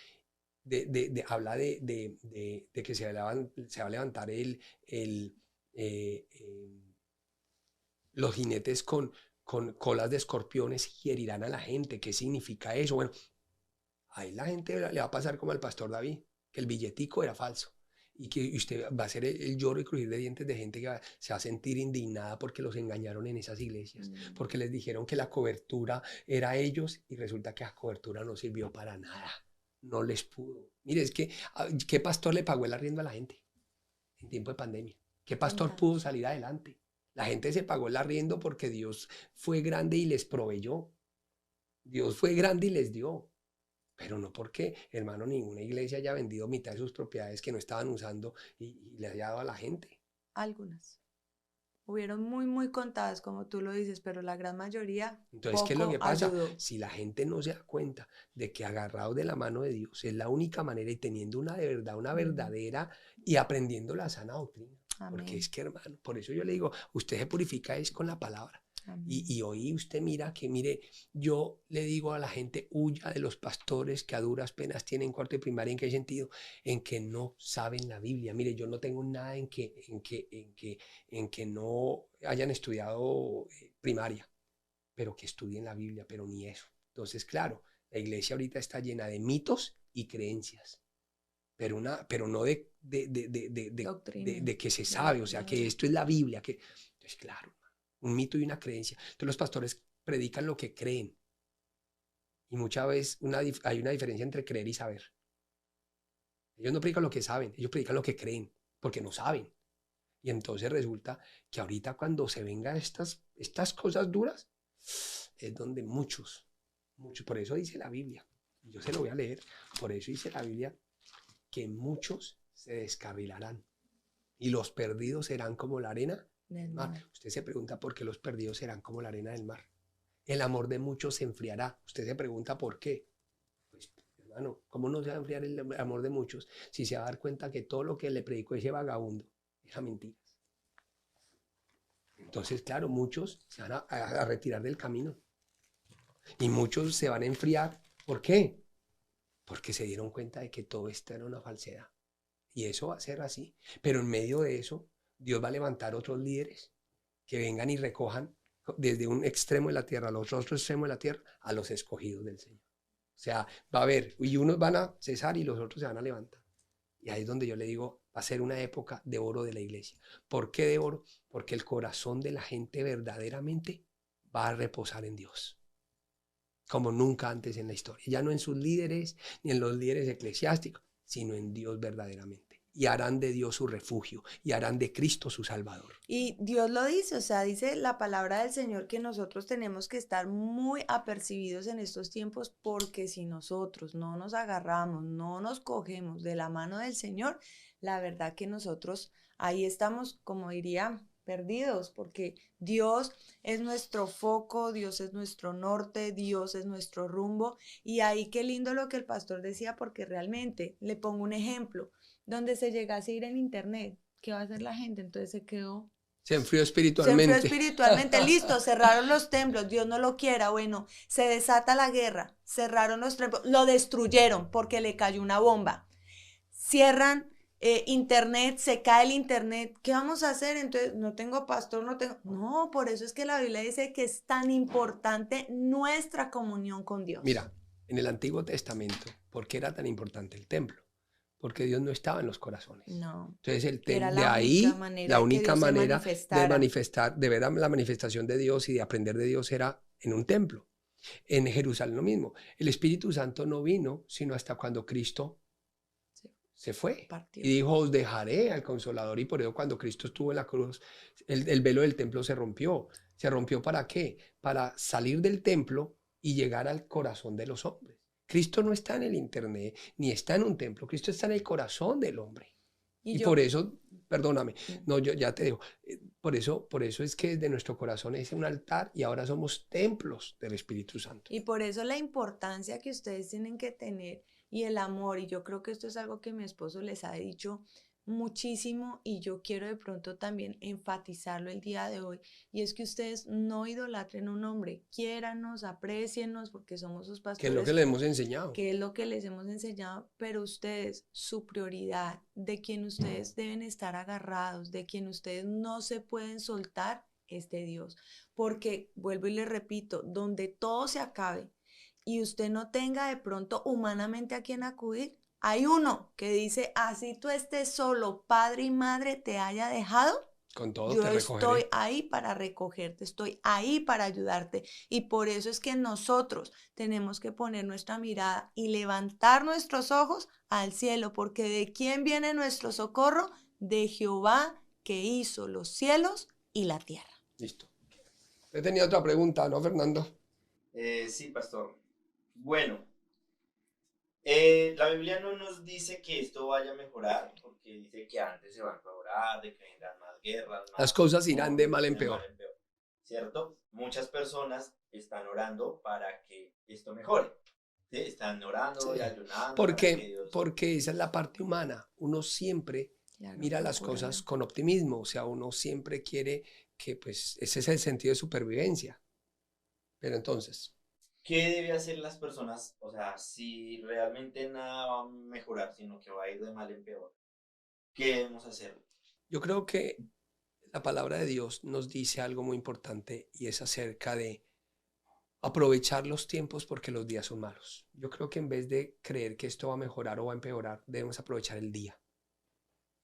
Habla de que se va a levantar los jinetes con colas de escorpiones y herirán a la gente. ¿Qué significa eso? Bueno, ahí la gente le va a pasar como al pastor David, que el billetico era falso. Y que usted va a ser el lloro y crujir de dientes de gente que se va a sentir indignada porque los engañaron en esas iglesias, porque les dijeron que la cobertura era ellos y resulta que la cobertura no sirvió para nada, no les pudo. Mire, es que, ¿qué pastor le pagó el arriendo a la gente en tiempo de pandemia? ¿Qué pastor pudo salir adelante? La gente se pagó el arriendo porque Dios fue grande y les proveyó. Dios fue grande y les dio. Pero no porque, hermano, ninguna iglesia haya vendido mitad de sus propiedades que no estaban usando y le haya dado a la gente. Algunas. Hubieron muy contadas, como tú lo dices, pero la gran mayoría. Entonces, ¿qué es lo que pasa? Ayudó. Si la gente no se da cuenta de que agarrados de la mano de Dios es la única manera y teniendo una de verdad, una verdadera y aprendiendo la sana doctrina. Amén. Porque es que, hermano, por eso yo le digo, usted se purifica es con la palabra. Y hoy usted mira que, mire, yo le digo a la gente, huya de los pastores que a duras penas tienen cuarto de primaria. ¿En qué sentido? En que no saben la Biblia. Mire, yo no tengo nada en que no hayan estudiado primaria, pero que estudien la Biblia, pero ni eso. Entonces, claro, la iglesia ahorita está llena de mitos y creencias, pero no de que se sabe, o sea, que esto es la Biblia. Entonces, claro, un mito y una creencia. Entonces los pastores predican lo que creen. Y muchas veces hay una diferencia entre creer y saber. Ellos no predican lo que saben, ellos predican lo que creen, porque no saben. Y entonces resulta que ahorita cuando se vengan estas cosas duras, es donde muchos, por eso dice la Biblia, yo se lo voy a leer, por eso dice la Biblia, que muchos se descarrilarán y los perdidos serán como la arena del mar. Usted se pregunta por qué los perdidos serán como la arena del mar. El amor de muchos se enfriará. Usted se pregunta por qué. Pues, hermano, ¿cómo no se va a enfriar el amor de muchos si se va a dar cuenta que todo lo que le predicó ese vagabundo era mentiras? Entonces, claro, muchos se van a retirar del camino. Y muchos se van a enfriar. ¿Por qué? Porque se dieron cuenta de que todo esto era una falsedad. Y eso va a ser así. Pero en medio de eso, Dios va a levantar otros líderes que vengan y recojan desde un extremo de la tierra al otro extremo de la tierra a los escogidos del Señor. O sea, va a haber, y unos van a cesar y los otros se van a levantar. Y ahí es donde yo le digo, va a ser una época de oro de la iglesia. ¿Por qué de oro? Porque el corazón de la gente verdaderamente va a reposar en Dios, como nunca antes en la historia. Ya no en sus líderes, ni en los líderes eclesiásticos, sino en Dios verdaderamente. Y harán de Dios su refugio, y harán de Cristo su Salvador. Y Dios lo dice, o sea, dice la palabra del Señor que nosotros tenemos que estar muy apercibidos en estos tiempos, porque si nosotros no nos agarramos, no nos cogemos de la mano del Señor, la verdad que nosotros ahí estamos, como diría, perdidos, porque Dios es nuestro foco, Dios es nuestro norte, Dios es nuestro rumbo. Y ahí qué lindo lo que el pastor decía, porque realmente, le pongo un ejemplo, donde se llegase a ir en internet, ¿qué va a hacer la gente? Entonces se enfrió espiritualmente. Listo, cerraron los templos, Dios no lo quiera, bueno, se desata la guerra, cerraron los templos, lo destruyeron porque le cayó una bomba, cierran internet, se cae el internet, ¿qué vamos a hacer? Entonces, no tengo pastor, no, por eso es que la Biblia dice que es tan importante nuestra comunión con Dios. Mira, en el Antiguo Testamento, ¿por qué era tan importante el templo? Porque Dios no estaba en los corazones. No. Entonces, de ahí, la única manera de manifestar, de ver la manifestación de Dios y de aprender de Dios era en un templo. En Jerusalén lo mismo. El Espíritu Santo no vino sino hasta cuando Cristo se fue. Partió. Y dijo, os dejaré al Consolador. Y por eso cuando Cristo estuvo en la cruz, el velo del templo se rompió. ¿Se rompió para qué? Para salir del templo y llegar al corazón de los hombres. Cristo no está en el internet, ni está en un templo. Cristo está en el corazón del hombre. Y por eso, perdóname, no, yo ya te digo, por eso es que de nuestro corazón es un altar y ahora somos templos del Espíritu Santo. Y por eso la importancia que ustedes tienen que tener y el amor, y yo creo que esto es algo que mi esposo les ha dicho muchísimo y yo quiero de pronto también enfatizarlo el día de hoy, y es que ustedes no idolatren a un hombre, quiéranos, aprécienos porque somos sus Que es lo que pastores, le hemos enseñado. que es lo que les hemos enseñado, pero ustedes, su prioridad, de quien ustedes deben estar agarrados, de quien ustedes no se pueden soltar, es de Dios. Porque, vuelvo y les repito, donde todo se acabe y usted no tenga de pronto humanamente a quien acudir, hay uno que dice, así tú estés solo, padre y madre te haya dejado, Con todo yo te recogeré. estoy ahí para recogerte, estoy ahí para ayudarte. Y por eso es que nosotros tenemos que poner nuestra mirada y levantar nuestros ojos al cielo, porque ¿de quién viene nuestro socorro? De Jehová, que hizo los cielos y la tierra. Listo. Yo tenía otra pregunta, ¿no, Fernando? Sí, pastor. Bueno, la Biblia no nos dice que esto vaya a mejorar, porque dice que antes se va a empeorar, de que vendrán más guerras, más Las cosas irán de mal en peor. ¿Cierto? Muchas personas están orando para que esto mejore. ¿Sí? Están orando y ayunando. Porque esa es la parte humana. Uno siempre mira las cosas con optimismo, o sea, uno siempre quiere que, pues, ese es el sentido de supervivencia. Pero entonces, ¿qué debe hacer las personas? O sea, si realmente nada va a mejorar, sino que va a ir de mal en peor, ¿qué debemos hacer? yo creo que la palabra de Dios nos dice algo muy importante y es acerca de aprovechar los tiempos porque los días son malos. Yo creo que en vez de creer que esto va a mejorar o va a empeorar, debemos aprovechar el día.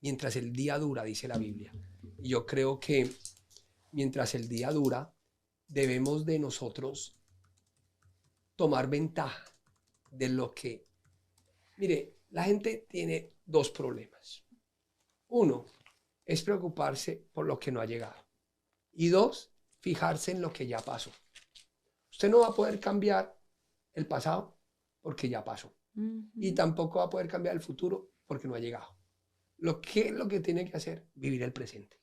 Mientras el día dura, dice la Biblia. Y yo creo que mientras el día dura, debemos de nosotros tomar ventaja de lo que... Mire, la gente tiene dos problemas. Uno es preocuparse por lo que no ha llegado. Y dos, fijarse en lo que ya pasó. Usted no va a poder cambiar el pasado porque ya pasó. Y tampoco va a poder cambiar el futuro porque no ha llegado. Lo que tiene que hacer, vivir el presente.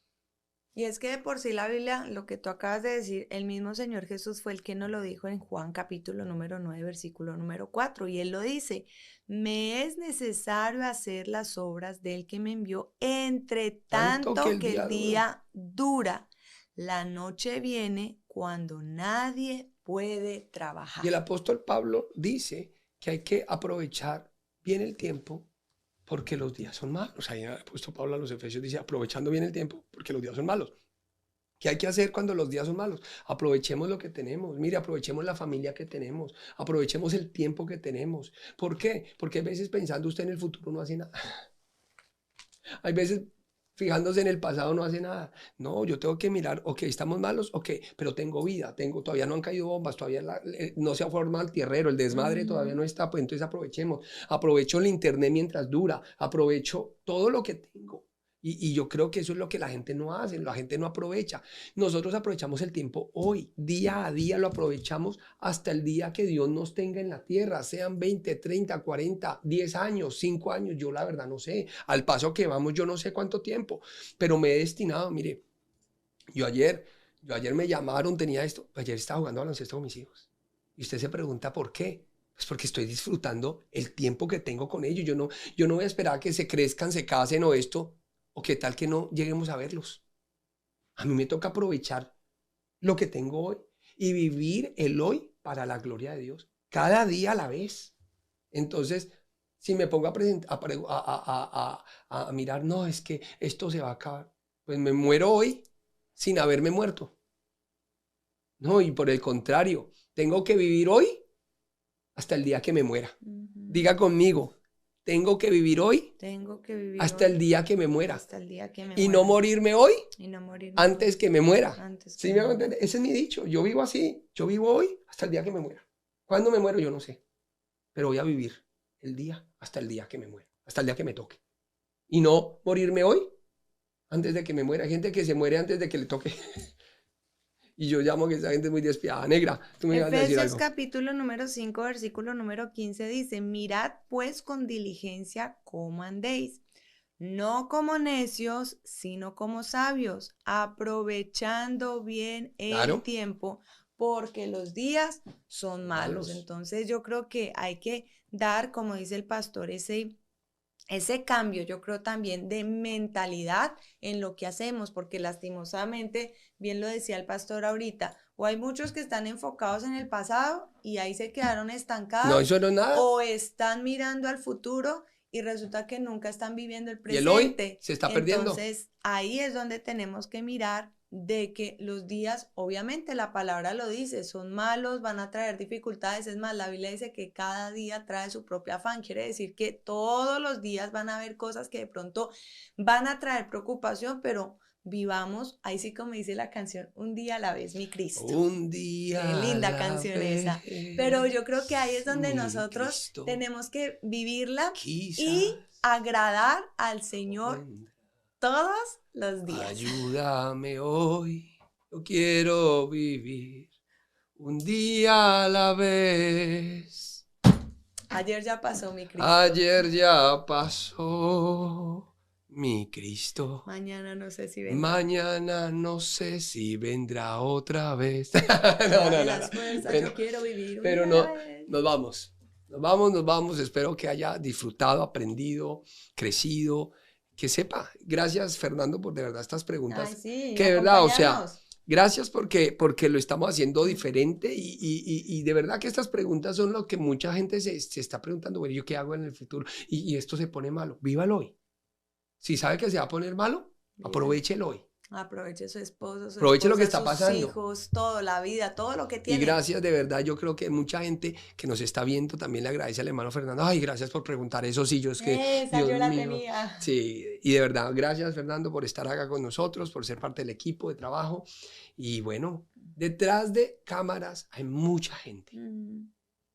Y es que de por sí la Biblia, lo que tú acabas de decir, el mismo Señor Jesús fue el que nos lo dijo en Juan capítulo número 9, versículo número 4. Y Él lo dice, me es necesario hacer las obras del que me envió, entre tanto que el día dura. La noche viene cuando nadie puede trabajar. Y el apóstol Pablo dice que hay que aprovechar bien el tiempo porque los días son malos. Ahí el apóstol Pablo a los Efesios dice, aprovechando bien el tiempo porque los días son malos. ¿Qué hay que hacer cuando los días son malos? Aprovechemos lo que tenemos. Mire, aprovechemos la familia que tenemos. Aprovechemos el tiempo que tenemos. ¿Por qué? Porque a veces pensando usted en el futuro no hace nada. Hay veces fijándose en el pasado no hace nada. No, yo tengo que mirar, ok, estamos malos, ok, pero tengo vida, todavía no han caído bombas, todavía no se ha formado el tierrero, el desmadre todavía no está, pues entonces aprovechemos. Aprovecho el internet mientras dura, aprovecho todo lo que tengo. Y yo creo que eso es lo que la gente no hace, la gente no aprovecha. Nosotros aprovechamos el tiempo hoy, día a día lo aprovechamos hasta el día que Dios nos tenga en la tierra, sean 20, 30, 40, 10 años, 5 años, yo la verdad no sé. Al paso que vamos yo no sé cuánto tiempo, pero me he destinado, mire, yo ayer me llamaron, tenía esto, ayer estaba jugando baloncesto con mis hijos. Y usted se pregunta ¿por qué? Pues porque estoy disfrutando el tiempo que tengo con ellos. Yo no voy a esperar a que se crezcan, se casen o esto. ¿O qué tal que no lleguemos a verlos? A mí me toca aprovechar lo que tengo hoy y vivir el hoy para la gloria de Dios, cada día a la vez. Entonces, si me pongo a mirar, no, es que esto se va a acabar, pues me muero hoy sin haberme muerto. No, y por el contrario, tengo que vivir hoy hasta el día que me muera. Diga conmigo. Tengo que vivir hoy hasta el día que me muera. Y no morirme hoy antes que me muera. ¿Sí me hago entender? Ese es mi dicho. Yo vivo así. Yo vivo hoy hasta el día que me muera. ¿Cuándo me muero? Yo no sé. Pero voy a vivir el día hasta el día que me muera. Hasta el día que me toque. Y no morirme hoy antes de que me muera. Hay gente que se muere antes de que le toque. Y yo llamo que esa gente es muy despiadada. Negra, tú me ibas a decir algo. Efesios capítulo número 5, versículo número 15 dice, mirad pues con diligencia cómo andéis, no como necios, sino como sabios, aprovechando bien el tiempo, porque los días son malos. Entonces yo creo que hay que dar, como dice el pastor, ese ese cambio, yo creo también de mentalidad en lo que hacemos, porque lastimosamente, bien lo decía el pastor ahorita, o hay muchos que están enfocados en el pasado y ahí se quedaron No, estancados, eso no es nada. o están mirando al futuro y resulta que nunca están viviendo el Y el hoy presente. se está perdiendo. Entonces, ahí es donde tenemos que mirar de que los días, obviamente la palabra lo dice, son malos, van a traer dificultades. Es más, la Biblia dice que cada día trae su propio afán. Quiere decir que todos los días van a haber cosas que de pronto van a traer preocupación, pero vivamos, ahí sí como dice la canción, un día a la vez, mi Cristo. Un día Qué linda a la canción esa. vez, Pero yo creo que ahí es donde mi nosotros Cristo tenemos que vivirla quizás y agradar al Señor vendrá. todos los días. Ayúdame hoy, yo quiero vivir un día a la vez. Ayer ya pasó, mi Cristo. Ayer ya pasó, mi Cristo. Mañana no sé si vendrá. Mañana no sé si vendrá otra vez. Dame las fuerzas, Pero- yo quiero vivir un pero día a no, la vez. nos vamos. Nos vamos. Espero que haya disfrutado, aprendido, crecido. Que sepa. Gracias, Fernando, por de verdad estas preguntas. Ay, sí, que de verdad, o sea, acompañarnos. gracias porque lo estamos haciendo diferente y de verdad que estas preguntas son lo que mucha gente se está preguntando, bueno, ¿yo qué hago en el futuro? Y esto se pone malo. Vívalo hoy. Si sabe que se va a poner malo, aprovechelo hoy. Aproveche su esposo, su Aproveche lo que esposa, está pasando. sus hijos, todo, la vida, todo lo que Y tiene. gracias, de verdad, yo creo que mucha gente que nos está viendo también le agradece al hermano Fernando. Ay, gracias por preguntar eso, sí, yo es que, Esa Dios yo la mío. tenía. Sí, y de verdad, gracias, Fernando, por estar acá con nosotros, por ser parte del equipo de trabajo. Y bueno, detrás de cámaras hay mucha gente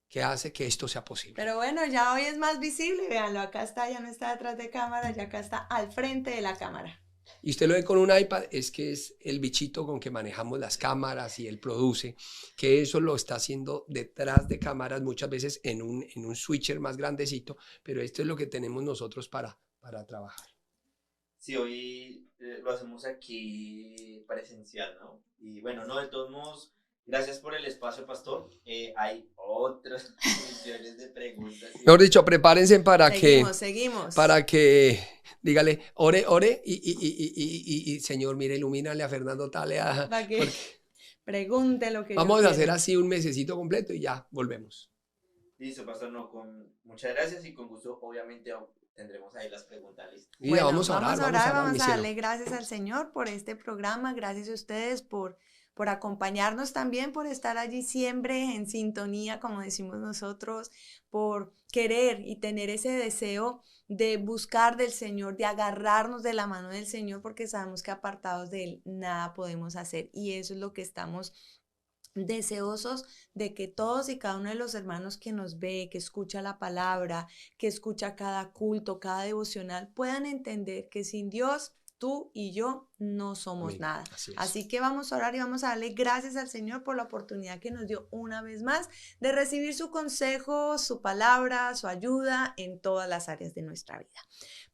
que hace que esto sea posible. Pero bueno, ya hoy es más visible, véanlo, acá está, ya no está detrás de cámara, ya acá está al frente de la cámara. Y usted lo ve con un iPad, es que es el bichito con que manejamos las cámaras y él produce, que eso lo está haciendo detrás de cámaras, muchas veces en un switcher más grandecito, pero esto es lo que tenemos nosotros para trabajar. Sí, hoy lo hacemos aquí presencial, ¿no? Y bueno, no, de todos modos, gracias por el espacio, pastor. Hay otras millones de preguntas. Mejor dicho, prepárense Seguimos. para que, dígale, ore y Señor, mire, ilumínale a Fernando Talea. Para que porque pregunte lo que vamos yo a hacer quiera. así un mesecito completo y ya volvemos. Listo, pastor, no, con muchas gracias y con gusto, obviamente, tendremos ahí las preguntas listas. Y Bueno, vamos a orar, vamos mi a cielo. darle gracias al Señor por este programa, gracias a ustedes por acompañarnos también, por estar allí siempre en sintonía, como decimos nosotros, por querer y tener ese deseo de buscar del Señor, de agarrarnos de la mano del Señor, porque sabemos que apartados de Él nada podemos hacer, y eso es lo que estamos deseosos de que todos y cada uno de los hermanos que nos ve, que escucha la palabra, que escucha cada culto, cada devocional, puedan entender que sin Dios, tú y yo no somos Amén. nada. Así es. Así que vamos a orar y vamos a darle gracias al Señor por la oportunidad que nos dio una vez más de recibir su consejo, su palabra, su ayuda en todas las áreas de nuestra vida.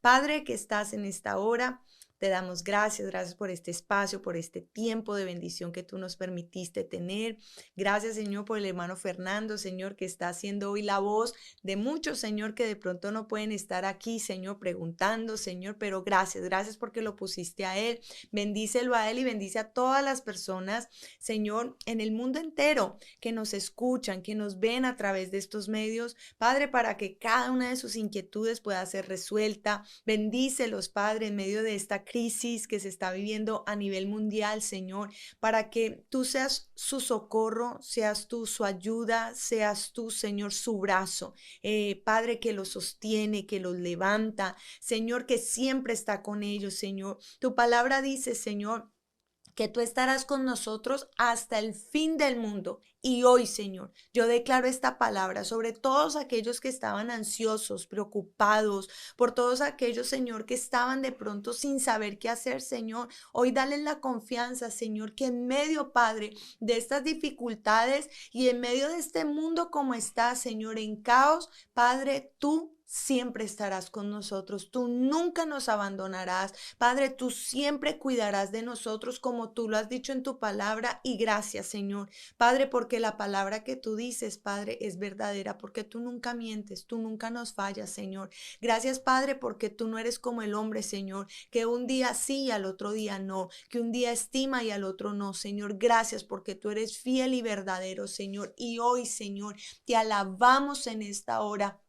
Padre, que estás en esta hora, te damos gracias por este espacio, por este tiempo de bendición que tú nos permitiste tener. Gracias, Señor, por el hermano Fernando, Señor, que está haciendo hoy la voz de muchos, Señor, que de pronto no pueden estar aquí, Señor, preguntando, Señor, pero gracias porque lo pusiste a él. Bendícelo a él y bendice a todas las personas, Señor, en el mundo entero que nos escuchan, que nos ven a través de estos medios, Padre, para que cada una de sus inquietudes pueda ser resuelta. Bendícelos, Padre, en medio de esta crisis que se está viviendo a nivel mundial, Señor, para que tú seas su socorro, seas tú su ayuda, seas tú, Señor, su brazo. Padre, que los sostiene, que los levanta, Señor, que siempre está con ellos, Señor. Tu palabra dice, Señor, que tú estarás con nosotros hasta el fin del mundo. Y hoy, Señor, yo declaro esta palabra sobre todos aquellos que estaban ansiosos, preocupados, por todos aquellos, Señor, que estaban de pronto sin saber qué hacer, Señor. Hoy dale la confianza, Señor, que en medio, Padre, de estas dificultades y en medio de este mundo como está, Señor, en caos, Padre, tú siempre estarás con nosotros, tú nunca nos abandonarás. Padre, tú siempre cuidarás de nosotros como tú lo has dicho en tu palabra, y gracias, Señor. Padre, porque la palabra que tú dices, Padre, es verdadera, porque tú nunca mientes, tú nunca nos fallas, Señor. Gracias, Padre, porque tú no eres como el hombre, Señor, que un día sí y al otro día no, que un día estima y al otro no, Señor. Gracias porque tú eres fiel y verdadero, Señor. Y hoy, Señor, te alabamos en esta hora.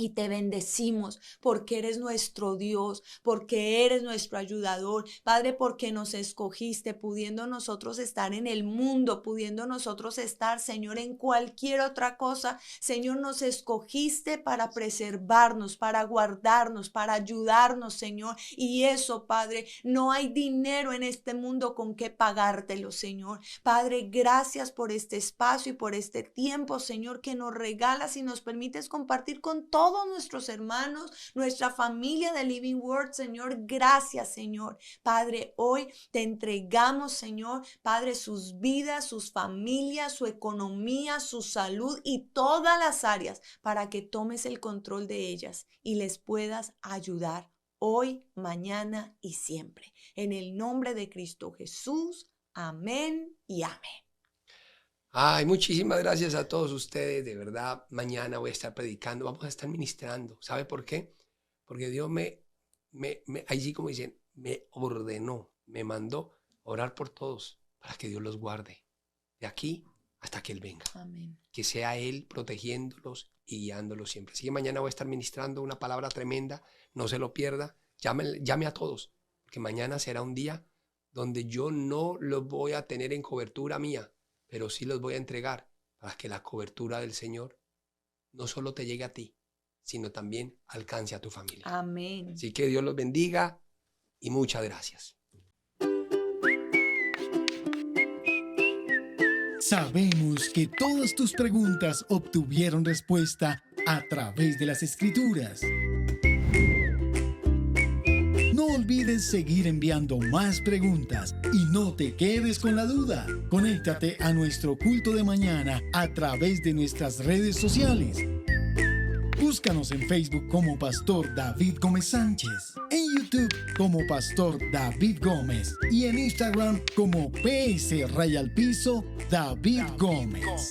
Y te bendecimos porque eres nuestro Dios, porque eres nuestro ayudador. Padre, porque nos escogiste, pudiendo nosotros estar en el mundo, pudiendo nosotros estar, Señor, en cualquier otra cosa. Señor, nos escogiste para preservarnos, para guardarnos, para ayudarnos, Señor. Y eso, Padre, no hay dinero en este mundo con que pagártelo, Señor. Padre, gracias por este espacio y por este tiempo, Señor, que nos regalas y nos permites compartir con todos nuestros hermanos, nuestra familia de Living Word, Señor. Gracias, Señor. Padre, hoy te entregamos, Señor, Padre, sus vidas, sus familias, su economía, su salud y todas las áreas para que tomes el control de ellas y les puedas ayudar hoy, mañana y siempre. En el nombre de Cristo Jesús. Amén y amén. Ay, muchísimas gracias a todos ustedes, de verdad. Mañana voy a estar predicando, vamos a estar ministrando. ¿Sabe por qué? Porque Dios allí como dicen, me ordenó, me mandó a orar por todos para que Dios los guarde de aquí hasta que Él venga. Amén. Que sea Él protegiéndolos y guiándolos siempre. Así que mañana voy a estar ministrando una palabra tremenda, no se lo pierda. Llame a todos, porque mañana será un día donde yo no los voy a tener en cobertura mía, pero sí los voy a entregar para que la cobertura del Señor no solo te llegue a ti, sino también alcance a tu familia. Amén. Así que Dios los bendiga y muchas gracias. Sabemos que todas tus preguntas obtuvieron respuesta a través de las Escrituras. No olvides seguir enviando más preguntas y no te quedes con la duda. Conéctate a nuestro culto de mañana a través de nuestras redes sociales. Búscanos en Facebook como Pastor David Gómez Sánchez, en YouTube como Pastor David Gómez y en Instagram como PS_David Gómez.